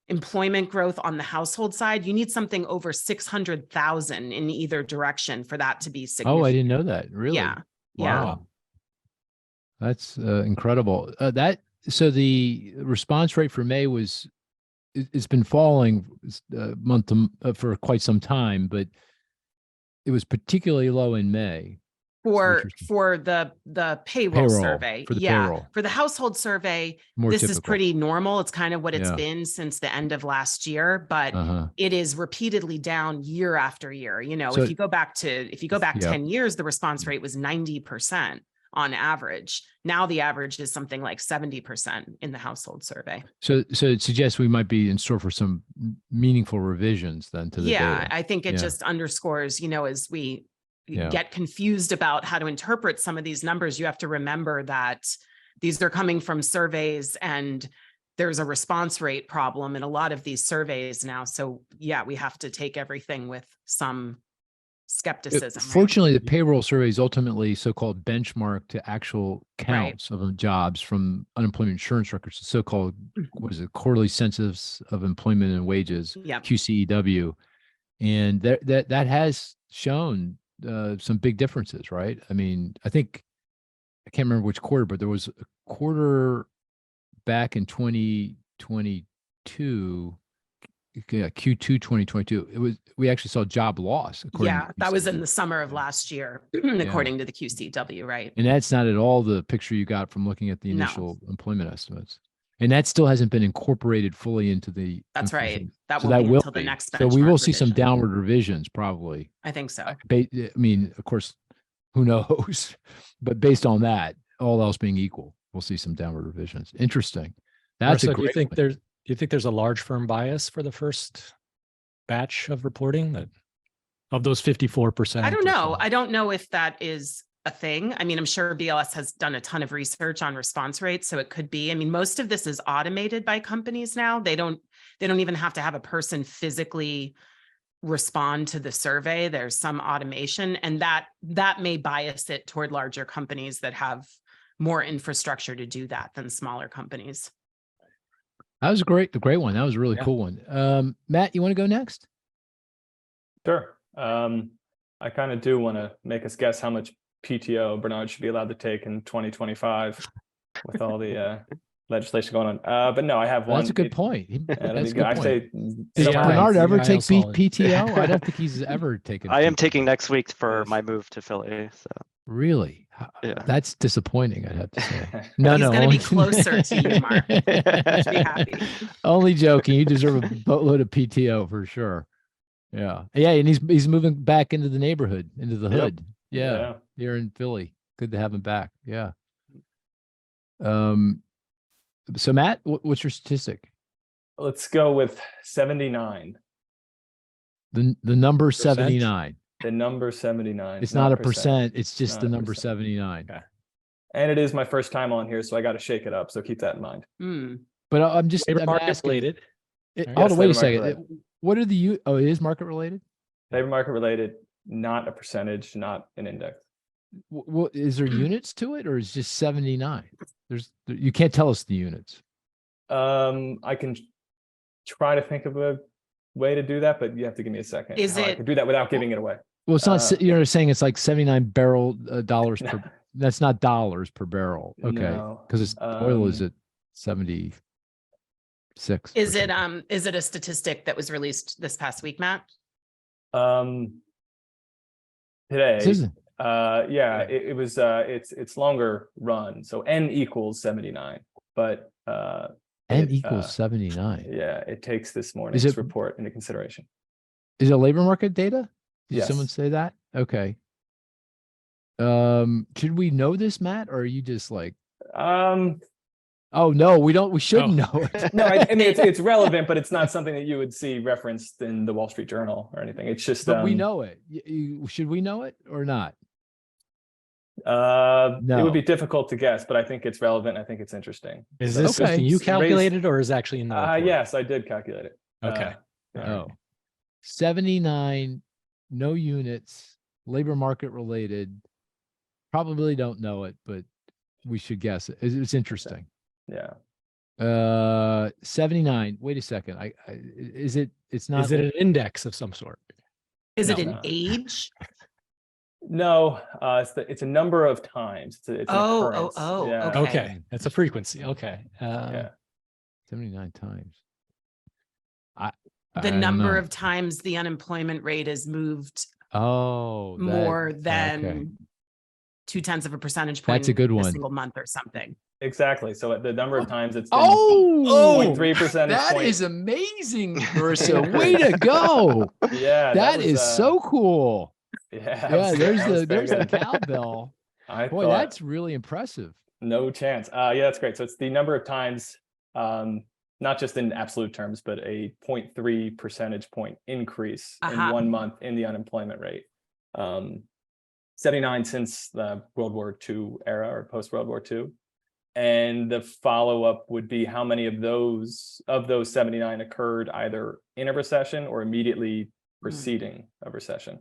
employment growth on the household side, you need something over 600,000 in either direction for that to be significant.
Oh, I didn't know that. Really?
Yeah.
Wow. That's incredible. So the response rate for May it's been falling month to for quite some time, but it was particularly low in May.
For the payroll survey.
For the payroll.
For the household survey, this is pretty normal. It's kind of what it's been since the end of last year, but it is repeatedly down year after year. So if you go back 10 years, the response rate was 90% on average. Now the average is something like 70% in the household survey.
So it suggests we might be in store for some meaningful revisions then to the data.
I think it just underscores, as we get confused about how to interpret some of these numbers, you have to remember that these are coming from surveys and there's a response rate problem in a lot of these surveys now. So we have to take everything with some skepticism.
Fortunately, the payroll survey is ultimately so-called benchmark to actual counts of jobs from unemployment insurance records, the so-called, quarterly census of employment and wages, QCEW. And that has shown some big differences, right? I mean, I can't remember which quarter, but there was a quarter back in 2022, Q2 2022. We actually saw job loss.
That was in the summer of last year, according to the QCW, right?
And that's not at all the picture you got from looking at the initial employment estimates. And that still hasn't been incorporated fully into the.
That's right. That will be until the next benchmark.
So we will see some downward revisions, probably.
I think so.
I mean, of course, who knows? But based on that, all else being equal, we'll see some downward revisions. Interesting. That's a great.
Do you think there's a large firm bias for the first batch of reporting that of those 54%?
I don't know. I don't know if that is a thing. I mean, I'm sure BLS has done a ton of research on response rates, so it could be. I mean, most of this is automated by companies now. They don't even have to have a person physically respond to the survey. There's some automation, and that may bias it toward larger companies that have more infrastructure to do that than smaller companies.
That was a great one. That was a really cool one. Matt, you want to go next?
Sure. I kind of do want to make us guess how much PTO Bernard should be allowed to take in 2025 with all the legislation going on. But no, I have one.
That's a good point. That's a good
I
point.
say
Does
Yeah.
Bernard ever
Yeah,
take
I'll solve it.
PTO? I don't think he's ever taken.
I am
PTO.
taking next week for
Yes.
my move to Philly. So
Really?
Yeah.
That's disappointing, I'd have to say. No,
He's
no.
gonna be
only-
closer to you, Mark. You should be happy.
Only joking. You deserve a boatload of PTO for sure. Yeah. Yeah. And he's moving back into the neighborhood, into the
Yep.
hood. Yeah.
Yeah.
Here in Philly. Good to have him back. Yeah. So Matt, what's your statistic?
Let's go with 79.
The number
Percent?
79.
The number 79.
It's not a percent. It's just
Not
the
a
number
percent.
79.
Okay.
And it is my first time on here, so I got to shake it up. So keep that in mind.
Hmm.
But I'm just
Labor
I'm
market
asking,
related.
Hold
Yes,
on, wait a
labor
second.
market
What are the oh, it is market related?
Labor market related, not a percentage, not an index.
What is there units to it, or is it just 79? You can't tell us the units.
I can try to think of a way to do that, but you have to give me a second.
Is
how I
it-
could do that without giving it away?
Well, it's not.
Uh,
You're saying it's like 79 barrel dollars per. That's not dollars per barrel. Okay,
No.
because it's oil is
Um,
at 76.
Is
or
it
something.
is it a statistic that was released this past week, Matt?
Today,
This isn't-
yeah, it was it's longer run, so n equals 79, but
N
it,
equals 79.
yeah, it takes this morning's
it-
report into consideration.
Is it labor market data? Did someone
Yes.
say that? Okay. Should we know this, Matt, or are you just like, oh no, we don't. We shouldn't know it.
No, I mean it's relevant, but it's not something that you would see referenced in the Wall Street Journal or anything. It's just
But we know it. Should we know it or not?
It
No.
would be difficult to guess, but I think it's relevant. I think it's interesting.
Is
So-
this
Okay.
something you
Raise-
calculated or is actually in the report?
Yes, I did calculate it.
Okay.
Yeah.
Oh, 79, no units, labor market related. Probably don't know it, but we should guess it. It's interesting.
Yeah.
79. Wait a second. It's not.
Is it an index of some sort?
Is it
No.
an age?
No, it's a number of times. It's an
Oh,
occurrence. Yeah.
okay.
Okay, that's a frequency. Okay.
Yeah.
79 times.
The number of times the unemployment rate is moved more than 0.2 of a percentage point.
That's a good
in
one.
A single month or something.
Exactly. So the number of times it's been
Oh,
0.3 percentage
that
point.
is amazing, Marissa. Way to go.
Yeah,
That
was,
is so cool.
Yeah,
Yeah, there's
that was very
the
good.
cowbell.
I
Boy,
thought,
that's really impressive.
no chance. Yeah, that's great. So it's the number of times, not just in absolute terms, but a 0.3 percentage point increase in 1 month in the unemployment rate. 79 since the World War II era or post World War II. And the follow-up would be how many of those 79 occurred either in a recession or immediately preceding a recession.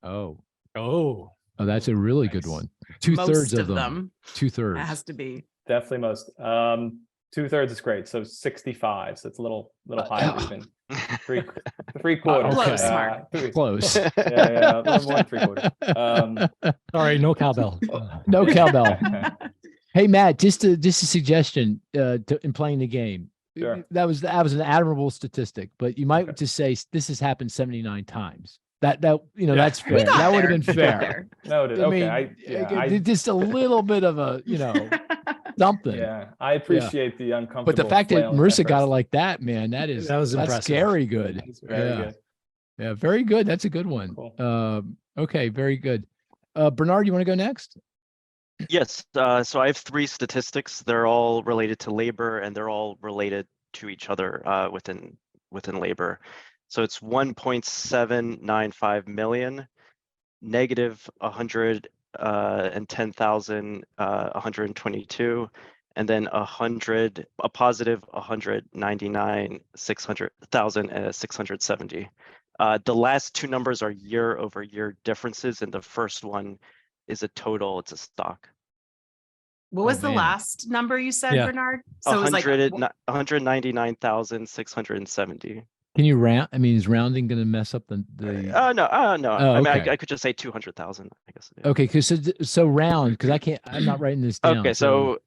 Oh,
Oh,
that's a really good
Nice.
one. 2/3
Most
of them. 2/3.
It has to be.
Definitely most. 2/3 is great. So 65. So it's a little higher even. Three quarters.
Close,
Okay.
Mark.
Close.
Yeah, a little more than 3/4.
sorry, no cowbell.
No cowbell. Hey Matt, just a suggestion in playing the game.
Sure.
That was an admirable statistic, but you might just say this has happened 79 times. That that's fair.
We got
That would have
there.
been
We got
fair.
there.
Noted.
I
Okay.
mean, just a little bit of a something.
Yeah, I appreciate the uncomfortable.
But the fact that
flailing
Marissa got it
first.
like that, man, that's
impressive.
scary good.
It's very
Yeah.
good.
Yeah, very good. That's a good one.
Cool.
Okay, very good. Bernard, you want to go next?
Yes, so I have 3 statistics. They're all related to labor and they're all related to each other within labor. So it's 1.795 million, negative 110,122, and then a positive 199,670. The last 2 numbers are year-over-year differences, and the first one is a total. It's a stock.
What was the
man.
last number you said,
Yeah.
Bernard? So it was like
199,670.
Can you round? I mean, is rounding going to mess up the?
No.
Oh,
I mean,
okay.
I could just say 200,000, I guess. Yeah.
Okay, because so round, because I'm not writing this down.
Okay, so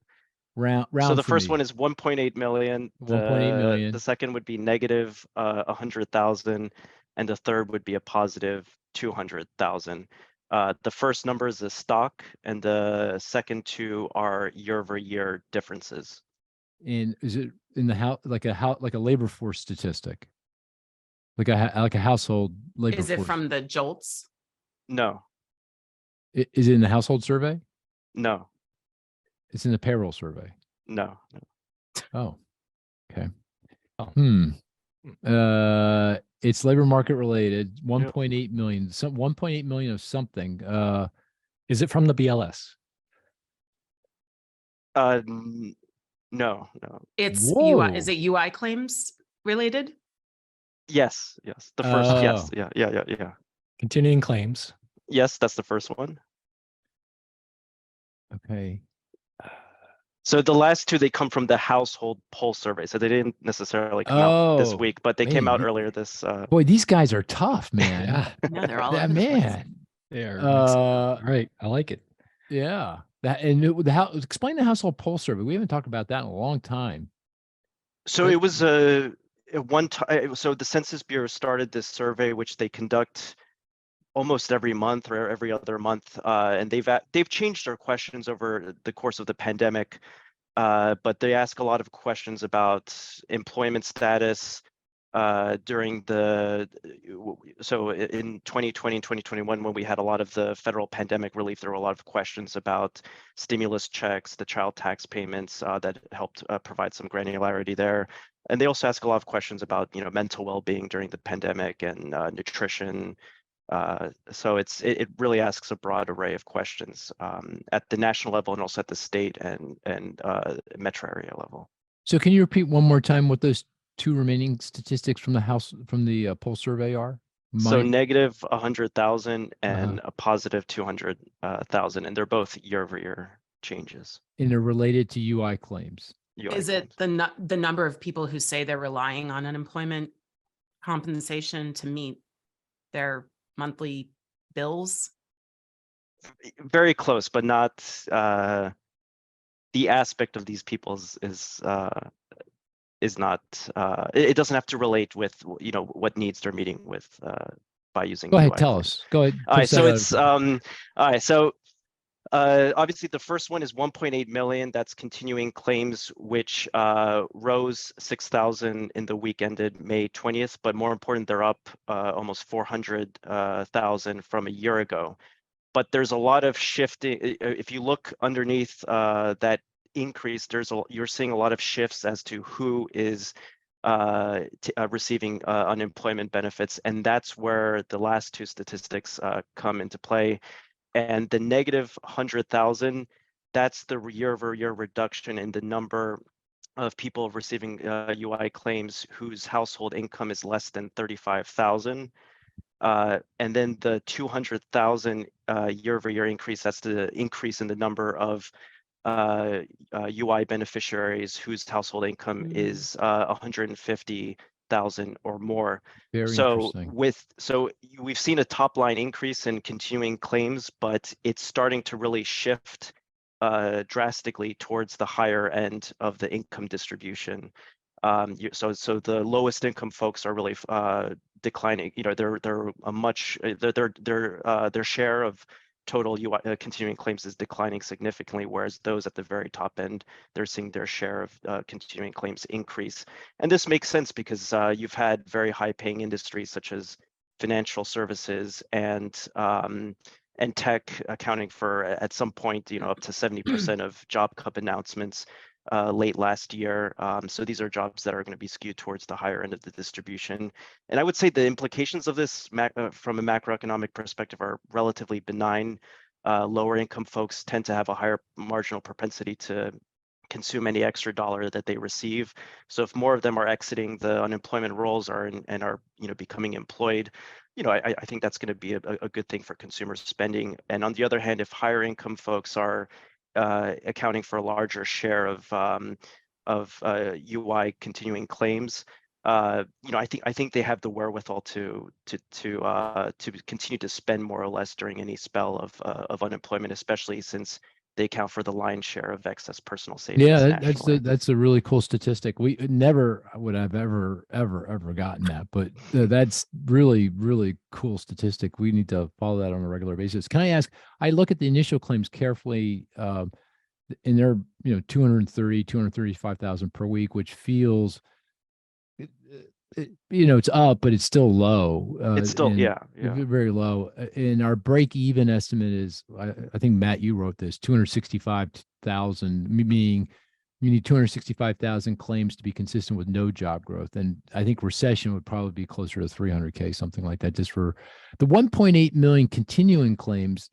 round
the
for
first
me.
one is 1.8 million.
1.8 million.
The second would be negative 100,000, and the third would be a positive 200,000. The first number is a stock, and the second two are year-over-year differences.
And is it in the house like a labor force statistic? Like a household labor
Is it
force?
from the JOLTS?
No,
Is it in the household survey?
no,
It's in the payroll survey.
no.
Oh, okay.
Oh.
It's labor market related. 1.8 million. 1.8 million of something.
Is it from the BLS?
No.
It's
Whoa.
UI. Is it UI claims related?
Yes. The first, yes. Yeah.
Continuing claims.
Yes, that's the first one.
Okay.
So the last two, they come from the household poll survey. So they didn't necessarily come out this week, but they came out earlier this.
Boy, these guys are tough, man.
Yeah.
No, they're all
Yeah,
over the place.
man.
They are. All right. I like it.
Yeah. Explain the household poll survey. We haven't talked about that in a long time.
So it was a one time. So the Census Bureau started this survey, which they conduct almost every month or every other month, and they've changed their questions over the course of the pandemic. But they ask a lot of questions about employment status during so in 2020 and 2021, when we had a lot of the federal pandemic relief, there were a lot of questions about stimulus checks, the child tax payments that helped provide some granularity there. And they also ask a lot of questions about, mental well-being during the pandemic and nutrition. So it really asks a broad array of questions at the national level and also at the state and metro area level.
So can you repeat one more time what those two remaining statistics from the poll survey are?
So negative 100,000 and a positive 200,000, and they're both year-over-year changes.
And they're related to UI claims.
Is it the number of people who say they're relying on unemployment compensation to meet their monthly bills?
Very close, but not the aspect of these people is not it doesn't have to relate with what needs they're meeting with by using
Go ahead,
UI
tell
claims.
us. Go ahead.
All right, so it's all right, so obviously the first one is 1.8 million. That's continuing claims, which rose 6,000 in the week ended May 20th, but more important, they're up almost 400,000 from a year ago. But there's a lot of shifting. If you look underneath that increase, you're seeing a lot of shifts as to who is receiving unemployment benefits, and that's where the last two statistics come into play. And the negative 100,000, that's the year-over-year reduction in the number of people receiving UI claims whose household income is less than 35,000. And then the 200,000 year-over-year increase, that's the increase in the number of UI beneficiaries whose household income is 150,000 or more.
Very
so
interesting.
We've seen a top line increase in continuing claims, but it's starting to really shift drastically towards the higher end of the income distribution. So the lowest income folks are really declining. They're a much their share of total UI continuing claims is declining significantly, whereas those at the very top end, they're seeing their share of continuing claims increase. And this makes sense because you've had very high paying industries such as financial services and tech accounting for at some point, up to 70% of job cup announcements late last year. So these are jobs that are going to be skewed towards the higher end of the distribution. And I would say the implications of this from a macroeconomic perspective are relatively benign. Lower income folks tend to have a higher marginal propensity to consume any extra dollar that they receive. So if more of them are exiting the unemployment rolls and are becoming employed, I think that's going to be a good thing for consumer spending. And on the other hand, if higher income folks are accounting for a larger share of UI continuing claims, I think they have the wherewithal to continue to spend more or less during any spell of unemployment, especially since they account for the lion's share of excess personal savings.
Yeah,
nationally.
that's a really cool statistic. We never would have ever gotten that, but that's really cool statistic. We need to follow that on a regular basis. Can I ask? I look at the initial claims carefully, and they're 235,000 per week, which feels it's up, but it's still low.
It's still
very low. And our break even estimate is, I think Matt, you wrote this, 265,000, meaning you need 265,000 claims to be consistent with no job growth. And I think recession would probably be closer to 300K, something like that. Just for the 1.8 million continuing claims,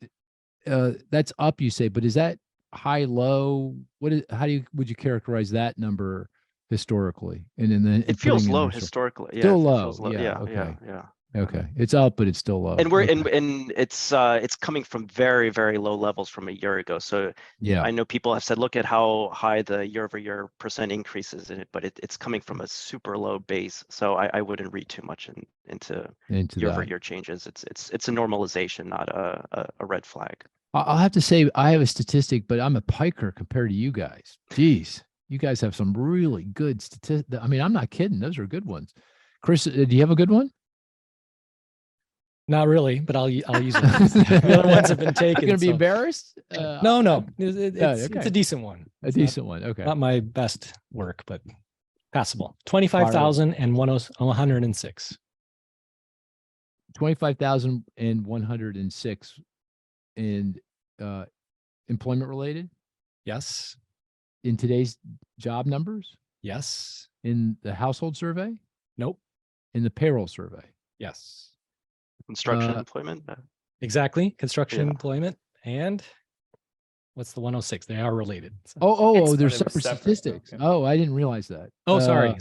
that's up, you say, but is that high, low? Would you characterize that number historically? And then
it feels low historically.
Still low. Okay. It's up, but it's still low.
And and it's coming from very, very low levels from a year ago. So I know people have said, look at how high the year-over-year percent increases in it, but it's coming from a super low base. So I wouldn't read too much into year-over-year changes. It's a normalization, not a red flag.
I'll have to say I have a statistic, but I'm a piker compared to you guys. Jeez. You guys have some really good statistics. I mean, I'm not kidding. Those are good ones. Chris, do you have a good one?
Not really, but I'll use it. The other ones have been taken.
You're going to be embarrassed?
No. It's a decent one.
Decent one. Okay.
Not my best work, but passable. 25,106.
25,106 in employment related?
Yes.
In today's job numbers?
Yes.
In the household survey?
Nope.
In the payroll survey?
Yes.
Construction employment?
Exactly. Construction employment. And what's the 106? They are related. So.
Oh, they're separate statistics.
Okay.
Oh, I didn't realize that.
Oh, sorry.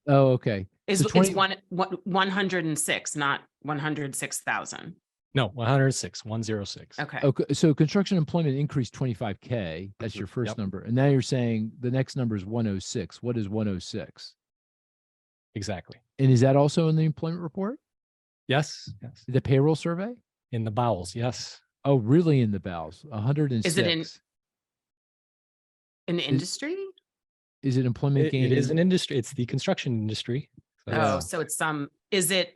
Oh, okay.
It's 106, not 106,000.
No, 106, 106.
Okay.
So construction employment increased 25K. That's your first number. And now you're saying the next number is 106. What is 106?
Exactly.
And is that also in the employment report?
Yes.
The payroll survey?
In the bowels, yes.
Oh, really? In the bowels? 106.
Is it in industry?
Is it employment gain?
It is an industry. It's the construction industry.
So it's is it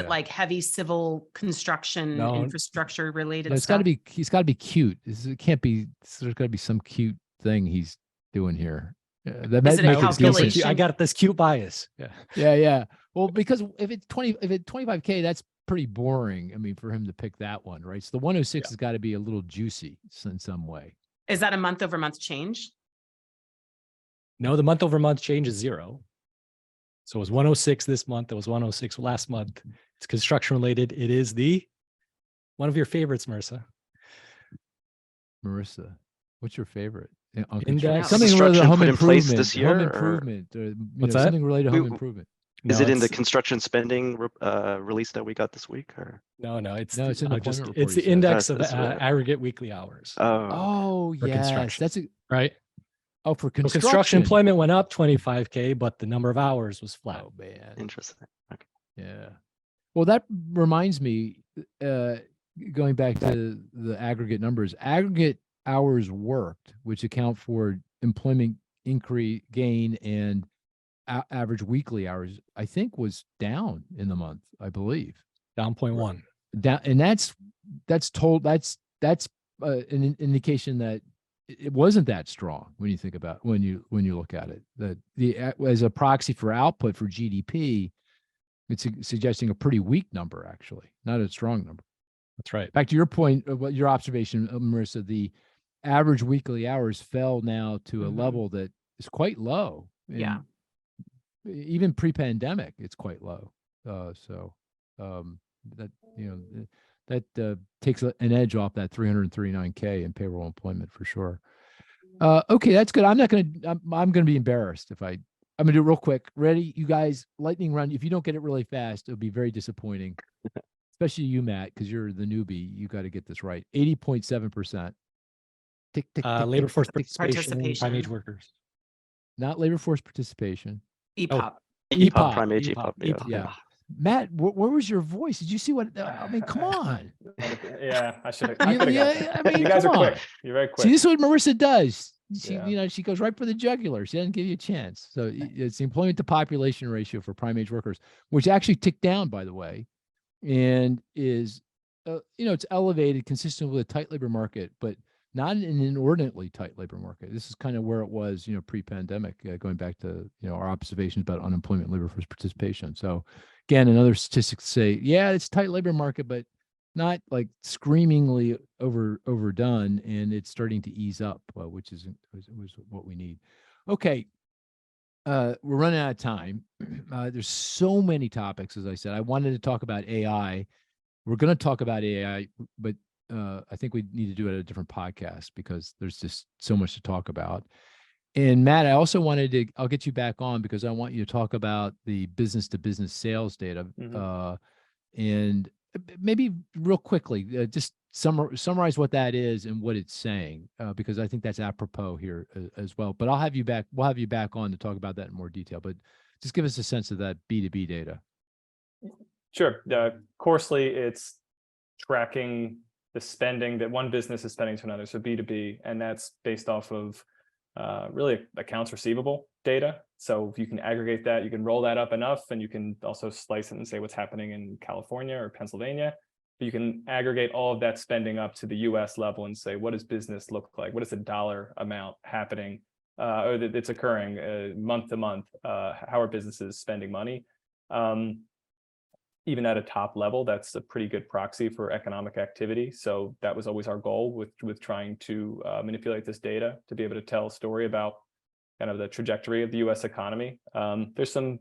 like heavy civil construction infrastructure related stuff?
He's got to be cute. It can't be, there's got to be some cute thing he's doing here. That
is it a calculation?
I got this cute bias.
Yeah. Well, because if it's 25K, that's pretty boring. I mean, for him to pick that one, right? So the 106 has got to be a little juicy in some way.
Is that a month over month change?
No, the month over month change is 0. So it was 106 this month. It was 106 last month. It's construction related. It is one of your favorites, Marissa.
Marissa, what's your favorite?
Index.
Something related to home
put in place
improvement.
this year.
Home improvement.
What's that?
Something related to home improvement.
Is it in the construction spending release that we got this week? Or
no, it's
in the
it's the index of aggregate weekly hours.
Oh, yes, that's
right.
Oh, for construction.
Construction employment went up 25K, but the number of hours was flat.
Oh, man.
Interesting. Okay.
Yeah. Well, that reminds me, going back to the aggregate numbers, aggregate hours worked, which account for employment increase, gain, and average weekly hours, I think was down in the month, I believe.
Down 0.1.
Down, and that's an indication that it wasn't that strong when you think about when you look at it. That as a proxy for output for GDP, it's suggesting a pretty weak number, actually, not a strong number.
That's right.
Back to your point, your observation, Marissa, the average weekly hours fell now to a level that is quite low.
Yeah.
Even pre-pandemic, it's quite low. That takes an edge off that 339K in payroll employment for sure. Okay, that's good. I'm going to be embarrassed I'm going to do it real quick. Ready? You guys, lightning round. If you don't get it really fast, it'll be very disappointing, especially you, Matt, because you're the newbie. You got to get this right. 80.7%.
Labor force participation, prime age workers.
Not labor force participation.
EPOP.
EPOB, prime age EPOB.
Yeah. Matt, where was your voice? Did you see what? I mean, come on.
Yeah, I should have.
Yeah, I mean,
you guys
come
are quick.
on.
You're very quick.
See, this is what Marissa does. She,
Yeah.
she goes right for the jugular. She doesn't give you a chance. So it's the employment to population ratio for prime age workers, which actually ticked down, by the way, and is, it's elevated, consistent with a tight labor market, but not an inordinately tight labor market. This is kind of where it was, pre-pandemic, going back to, our observations about unemployment, labor force participation. So again, another statistic to say, yeah, it's a tight labor market, but not like screamingly overdone, and it's starting to ease up, which was what we need. Okay. We're running out of time. There's so many topics, as I said. I wanted to talk about AI. We're going to talk about AI, but I think we need to do it at a different podcast because there's just so much to talk about. And Matt, I also I'll get you back on because I want you to talk about the business to business sales data. And maybe real quickly, just summarize what that is and what it's saying, because I think that's apropos here as well. But we'll have you back on to talk about that in more detail, but just give us a sense of that B2B data.
Sure. Coarsely, it's tracking the spending that one business is spending to another, so B2B, and that's based off of really accounts receivable data. So if you can aggregate that, you can roll that up enough, and you can also slice it and say what's happening in California or Pennsylvania. But you can aggregate all of that spending up to the US level and say, what does business look like? What is the dollar amount happening or that it's occurring month to month? How are businesses spending money? Even at a top level, that's a pretty good proxy for economic activity. So that was always our goal with trying to manipulate this data to be able to tell a story about kind of the trajectory of the US economy. There's some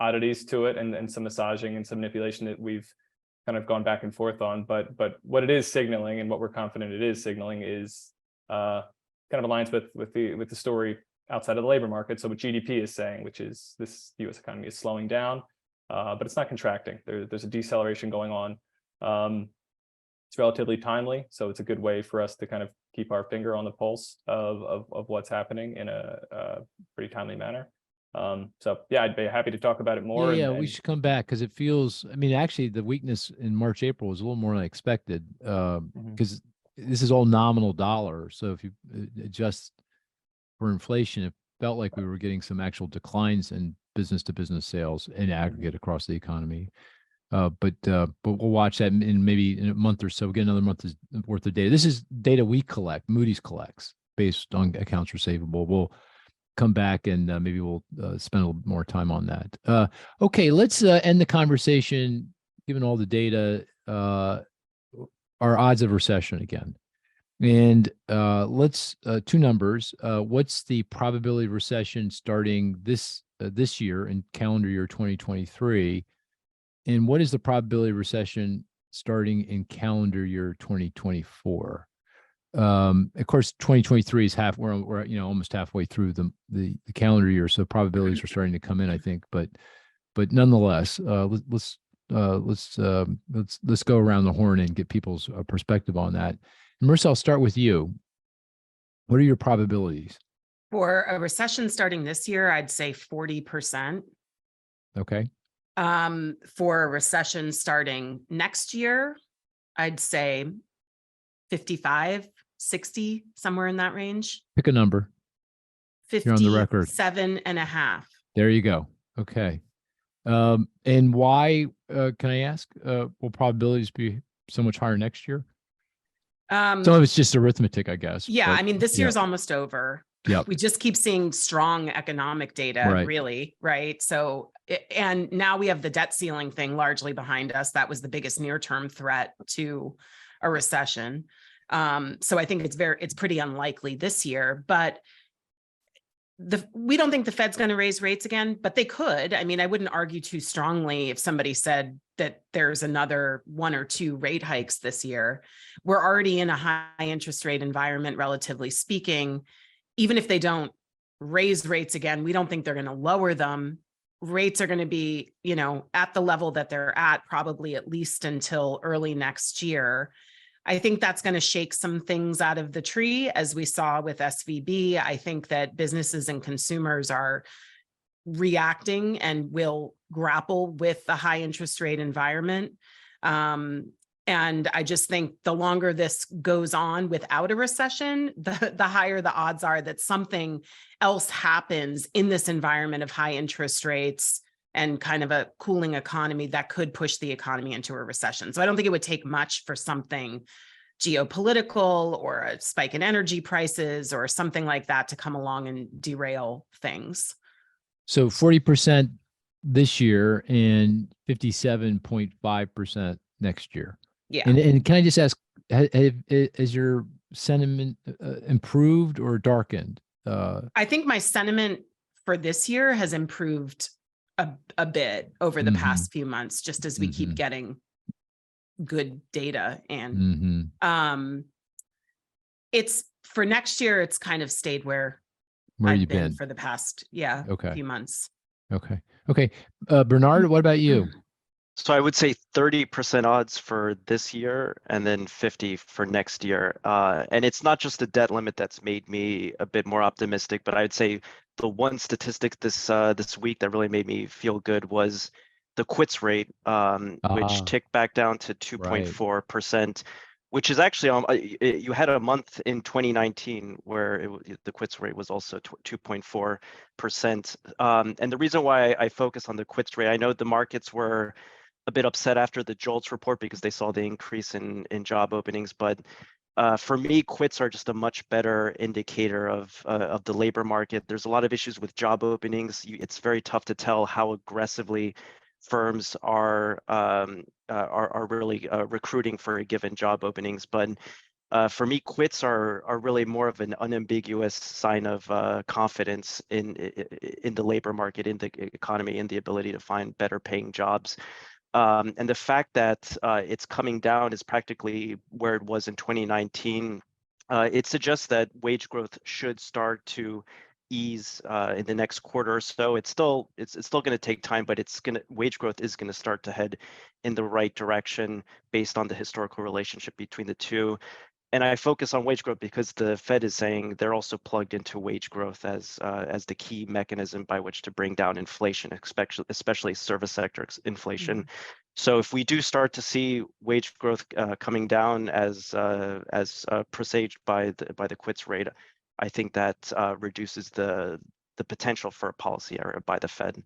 oddities to it and some massaging and some manipulation that we've kind of gone back and forth on, but what it is signaling and what we're confident it is signaling is kind of aligns with the story outside of the labor market. So what GDP is saying, which is this US economy is slowing down, but it's not contracting. There's a deceleration going on. It's relatively timely, so it's a good way for us to kind of keep our finger on the pulse of what's happening in a pretty timely manner. So yeah, I'd be happy to talk about it more.
Yeah, we should come back because it feels, I mean, actually the weakness in March, April was a little more than expected because this is all nominal dollar. So if you adjust for inflation, it felt like we were getting some actual declines in business to business sales in aggregate across the economy. But we'll watch that in maybe in a month or so. We'll get another month's worth of data. This is data we collect, Moody's collects based on accounts receivable. We'll come back and maybe we'll spend a little more time on that. Okay, let's end the conversation, given all the data, our odds of recession again. And let's, two numbers. What's the probability of recession starting this year in calendar year 2023? And what is the probability of recession starting in calendar year 2024? Of course, 2023 is we're almost halfway through the calendar year, so probabilities are starting to come in, I think. But nonetheless, let's go around the horn and get people's perspective on that. And Marissa, I'll start with you. What are your probabilities?
For a recession starting this year, I'd say 40%.
Okay.
For a recession starting next year, I'd say 55, 60, somewhere in that range.
Pick a number.
50,
you're on the record.
7.5.
There you go. Okay. And why, can I ask, will probabilities be so much higher next year? Some of it's just arithmetic, I guess.
Yeah.
But,
I mean, this year's almost over.
Yep.
We just keep seeing strong economic data, really, right? So, and now we have the debt ceiling thing largely behind us. That was the biggest near-term threat to a recession. So I think it's pretty unlikely this year, but we don't think the Fed's going to raise rates again, but they could. I mean, I wouldn't argue too strongly if somebody said that there's another 1 or 2 rate hikes this year. We're already in a high interest rate environment, relatively speaking. Even if they don't raise rates again, we don't think they're going to lower them. Rates are going to be, at the level that they're at, probably at least until early next year. I think that's going to shake some things out of the tree, as we saw with SVB. I think that businesses and consumers are reacting and will grapple with the high interest rate environment. And I just think the longer this goes on without a recession, the higher the odds are that something else happens in this environment of high interest rates and kind of a cooling economy that could push the economy into a recession. So I don't think it would take much for something geopolitical or a spike in energy prices or something like that to come along and derail things.
So 40% this year and 57.5% next year.
Yeah.
And can I just ask, has your sentiment improved or darkened?
I think my sentiment for this year has improved a bit over the past few months, just as we keep getting good data. And it's for next year, it's kind of stayed where I've
you've been
for the past few months.
Okay. Bernard, what about you?
So I would say 30% odds for this year and then 50 for next year. And it's not just the debt limit that's made me a bit more optimistic, but I'd say the one statistic this week that really made me feel good was the quits rate, which ticked back down to 2.4%, which is actually you had a month in 2019 where the quits rate was also 2.4%. And the reason why I focus on the quits rate, I know the markets were a bit upset after the JOLTS report because they saw the increase in job openings, but for me, quits are just a much better indicator of the labor market. There's a lot of issues with job openings. It's very tough to tell how aggressively firms are really recruiting for a given job openings. But for me, quits are really more of an unambiguous sign of confidence in the labor market, in the economy, in the ability to find better paying jobs. And the fact that it's coming down is practically where it was in 2019. It suggests that wage growth should start to ease in the next quarter or so. It's still going to take time, but wage growth is going to start to head in the right direction based on the historical relationship between the two. And I focus on wage growth because the Fed is saying they're also plugged into wage growth as the key mechanism by which to bring down inflation, especially service sector inflation. So if we do start to see wage growth coming down as presaged by the quits rate, I think that reduces the potential for a policy error by the Fed.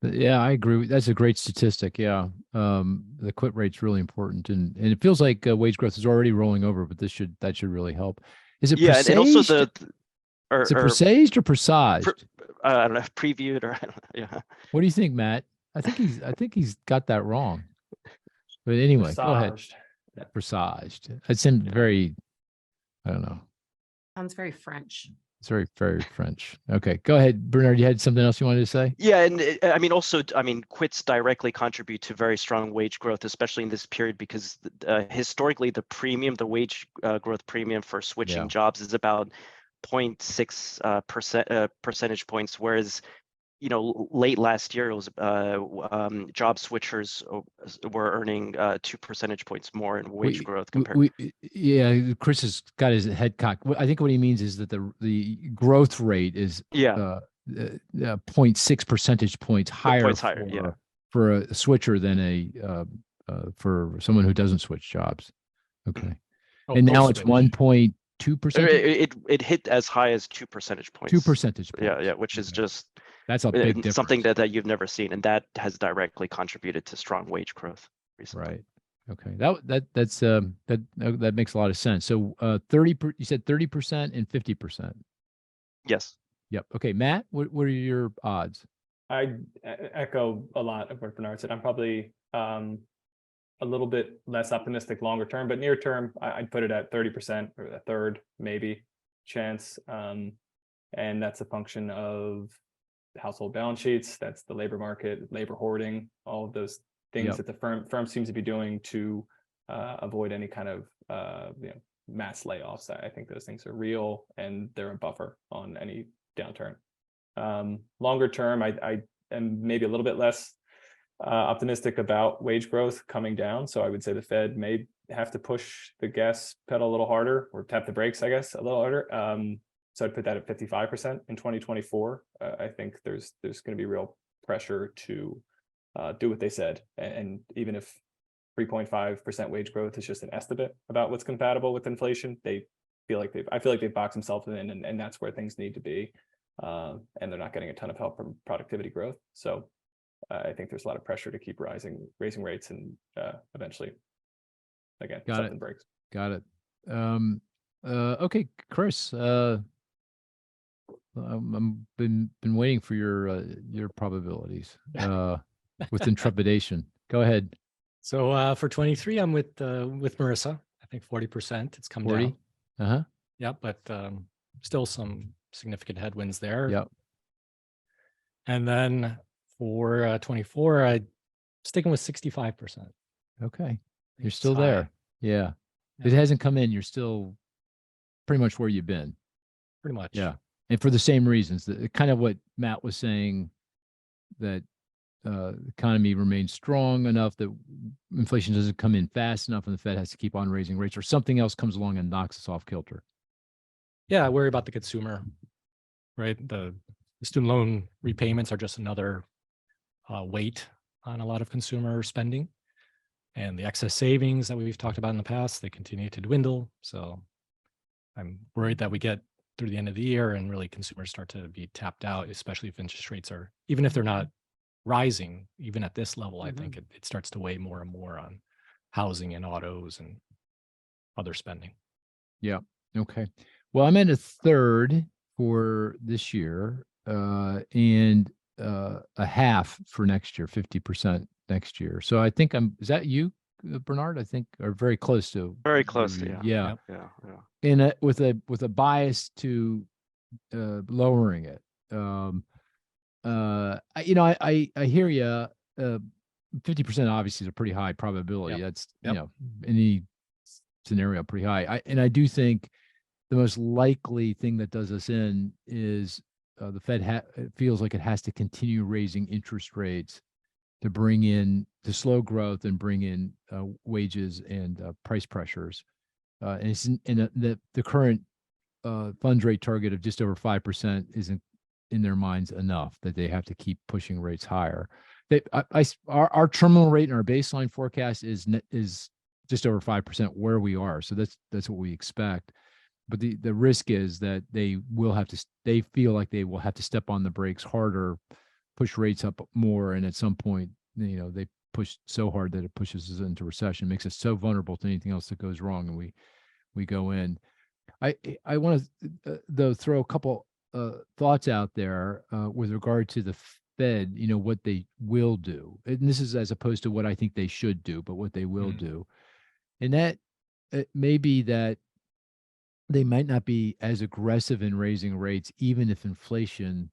Yeah, I agree. That's a great statistic. Yeah. The quit rate's really important. And it feels like wage growth is already rolling over, but that should really help. Is it presaged?
And also
is it presaged or presaged?
I don't know, previewed or yeah.
What do you think, Matt? I think he's got that wrong. But anyway, go ahead. Presaged. It seemed very, I don't know.
Sounds very French.
It's very, very French. Okay, go ahead, Bernard. You had something else you wanted to say?
Yeah, and quits directly contribute to very strong wage growth, especially in this period, because historically the wage growth premium for switching jobs is about 0.6 percentage points, whereas late last year it was job switchers were earning 2 percentage points more in wage growth compared.
Chris has got his head cocked. I think what he means is that the growth rate is 0.6 percentage points higher, for a switcher than for someone who doesn't switch jobs. Okay, and now it's 1.2%.
It hit as high as 2 percentage points.
2 percentage points.
Yeah, which is just.
That's a big difference.
Something that you've never seen, and that has directly contributed to strong wage growth recently.
Right. Okay. That makes a lot of sense. So 30. You said 30% and 50%.
Yes.
Yep. Okay, Matt. What are your odds?
I echo a lot of what Bernard said. I'm probably a little bit less optimistic longer term, but near term, I'd put it at 30% or a third maybe chance, and that's a function of household balance sheets, that's the labor market, labor hoarding, all of those things that the firm seems to be doing to avoid any kind of mass layoffs. I think those things are real and they're a buffer on any downturn. Longer term, I am maybe a little bit less optimistic about wage growth coming down. So I would say the Fed may have to push the gas pedal a little harder, or tap the brakes, I guess, a little harder. So I'd put that at 55% in 2024. I think there's going to be real pressure to do what they said. And even if 3.5% wage growth is just an estimate about what's compatible with inflation, I feel like they've boxed themselves in, and that's where things need to be. And they're not getting a ton of help from productivity growth. So I think there's a lot of pressure to keep raising rates, and eventually, again, something breaks.
Got it. Okay, Chris. I'm been waiting for your probabilities with intrepidation. Go ahead.
So for 23, I'm with Marissa. I think 40%. It's come
40.
down. Yeah, but still some significant headwinds there.
Yep.
And then for 24, I'm sticking with 65%.
Okay, you're still there. Yeah.
Yeah.
It hasn't come in. You're still pretty much where you've been.
Pretty much.
Yeah. And for the same reasons, kind of what Matt was saying, that the economy remains strong enough that inflation doesn't come in fast enough and the Fed has to keep on raising rates, or something else comes along and knocks us off kilter.
Yeah, I worry about the consumer, right? The student loan repayments are just another weight on a lot of consumer spending. And the excess savings that we've talked about in the past, they continue to dwindle. So I'm worried that we get through the end of the year and really consumers start to be tapped out, especially if interest rates are, even if they're not rising, even at this level, I think it starts to weigh more and more on housing and autos and other spending.
Yeah. Okay. Well, I'm at a third for this year, and a half for next year, 50% next year. So I think is that you, Bernard? I think, are very close to.
Very close to,
yeah.
Yeah.
And with a bias to lowering it. I hear you. 50% obviously is a pretty high probability. That's any scenario pretty high. I do think the most likely thing that does us in is the Fed feels like it has to continue raising interest rates to slow growth and bring in wages and price pressures. And it's the current funds rate target of just over 5% isn't in their minds enough, that they have to keep pushing rates higher. Our terminal rate and our baseline forecast is just over 5% where we are. So that's what we expect. But the risk is that they feel like they will have to step on the brakes harder, push rates up more, and at some point, they push so hard that it pushes us into recession, makes us so vulnerable to anything else that goes wrong, and we go in. I want to though throw a couple thoughts out there with regard to the Fed. What they will do, and this is as opposed to what I think they should do, but what they will do, and that it may be that they might not be as aggressive in raising rates, even if inflation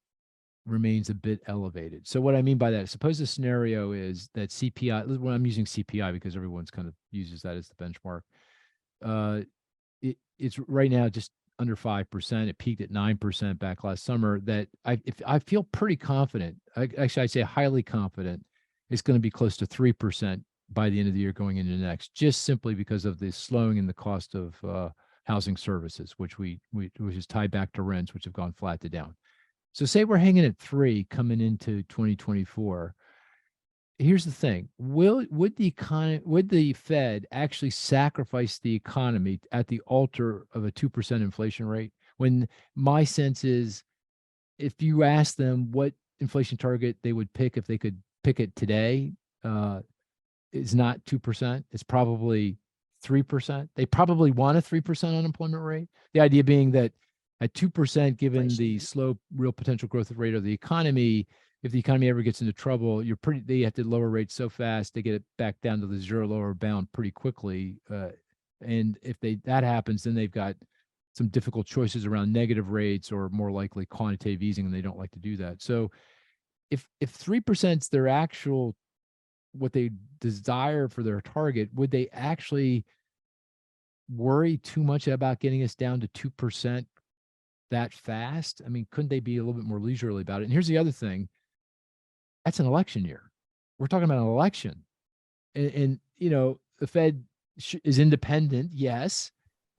remains a bit elevated. So what I mean by that, suppose the scenario is that CPI, when I'm using CPI because everyone's kind of uses that as the benchmark, it's right now just under 5%. It peaked at 9% back last summer. That I feel pretty confident, I'd say highly confident, it's going to be close to 3% by the end of the year going into next, just simply because of the slowing in the cost of housing services, which is tied back to rents, which have gone flat to down. So say we're hanging at 3 coming into 2024. Here's the thing: would the Fed actually sacrifice the economy at the altar of a 2% inflation rate? When my sense is, if you ask them what inflation target they would pick if they could pick it today, it's not 2%. It's probably 3%. They probably want a 3% unemployment rate. The idea being that at 2%, given the slow real potential growth rate of the economy, if the economy ever gets into trouble, they have to lower rates so fast, they get it back down to the zero lower bound pretty quickly. And if that happens, then they've got some difficult choices around negative rates or more likely quantitative easing, and they don't like to do that. So if 3% is their actual, what they desire for their target, would they actually worry too much about getting us down to 2% that fast? I mean, couldn't they be a little bit more leisurely about it? And here's the other thing: that's an election year. We're talking about an election, and the Fed is independent, yes,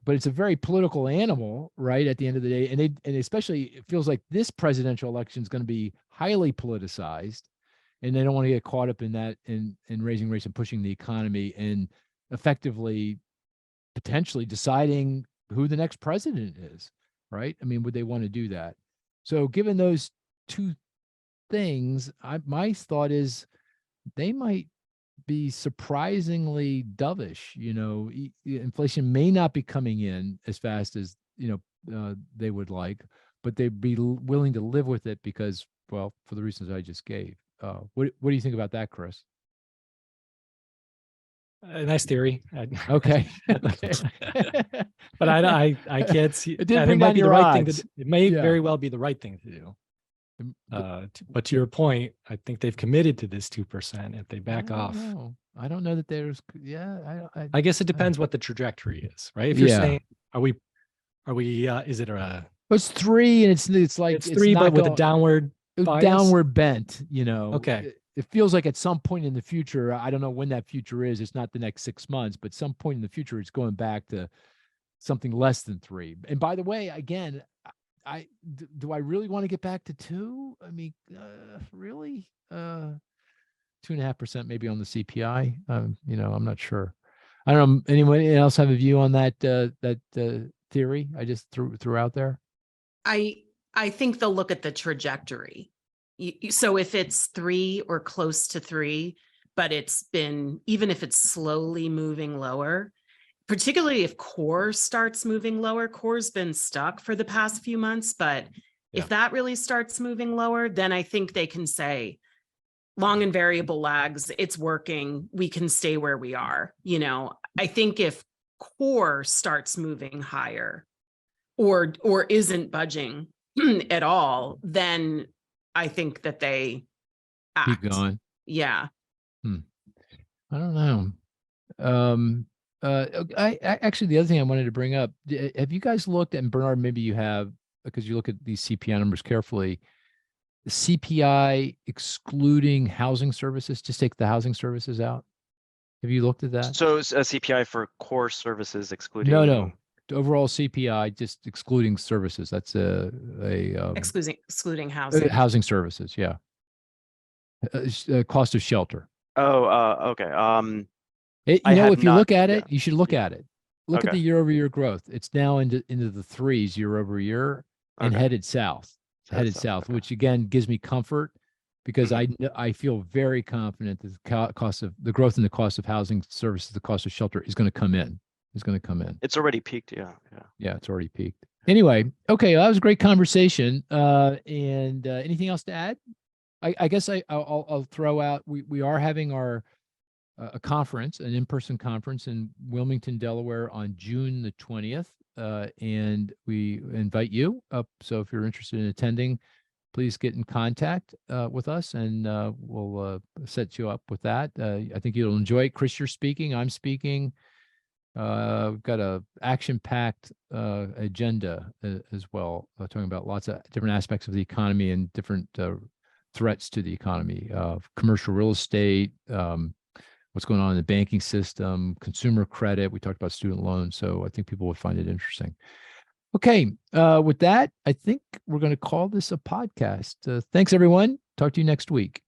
but it's a very political animal, right? At the end of the day, and especially it feels like this presidential election is going to be highly politicized, and they don't want to get caught up in that in raising rates and pushing the economy and effectively potentially deciding who the next president is, right? I mean, would they want to do that? So given those two things, my thought is they might be surprisingly dovish. Inflation may not be coming in as fast as they would like, but they'd be willing to live with it because, well, for the reasons I just gave. What do you think about that, Chris?
A nice theory.
Okay.
But I can't see
it. Didn't
and
bring
it might
down
be the
your
right thing
odds.
it may
Yeah.
very well be the right thing to do. But to your point, I think they've committed to this 2%. If they back off,
I don't know that there's.
I guess it depends what the trajectory is, right? If you're saying, are we? Is it a?
It's 3, and it's like
it's 3, but with a downward bias?
Downward bent.
Okay.
It feels like at some point in the future, I don't know when that future is. It's not the next 6 months, but some point in the future, it's going back to something less than 3. And by the way, again, do I really want to get back to 2? I mean, really, 2.5% maybe on the CPI. I'm not sure. I don't know. Anyone else have a view on that theory I just threw out there?
I think they'll look at the trajectory. So if it's 3 or close to 3, but even if it's slowly moving lower, particularly if core starts moving lower, core's been stuck for the past few months, but if that really starts moving lower, then I think they can say long and variable lags, it's working, we can stay where we are. I think if core starts moving higher or isn't budging at all, then I think that they act.
Keep going.
Yeah.
I don't know. I actually, the other thing I wanted to bring up, have you guys looked at, and Bernard, maybe you have, because you look at these CPI numbers carefully, the CPI excluding housing services, just take the housing services out. Have you looked at that?
So it's a CPI for core services excluding.
No. Overall CPI, just excluding services. That's
excluding housing.
Housing services, yeah. Cost of shelter.
Okay.
If you look at it, you should look at it. Look at
Okay.
the year-over-year growth. It's now into the 3s year-over-year and
Okay.
headed south. Headed south, which again gives me comfort because I feel very confident that the growth in the cost of housing services, the cost of shelter is going to come in.
It's already peaked. Yeah.
It's already peaked. Anyway, okay, that was a great conversation. And anything else to add? I guess I'll throw out. We are having our a conference, an in-person conference in Wilmington, Delaware, on June the 20th, and we invite you up. So if you're interested in attending, please get in contact with us, and we'll set you up with that. I think you'll enjoy it. Chris, you're speaking. I'm speaking. We've got a action-packed agenda as well, talking about lots of different aspects of the economy and different threats to the economy, commercial real estate, what's going on in the banking system, consumer credit. We talked about student loans, so I think people would find it interesting. Okay, with that, I think we're going to call this a podcast. Thanks, everyone. Talk to you next week.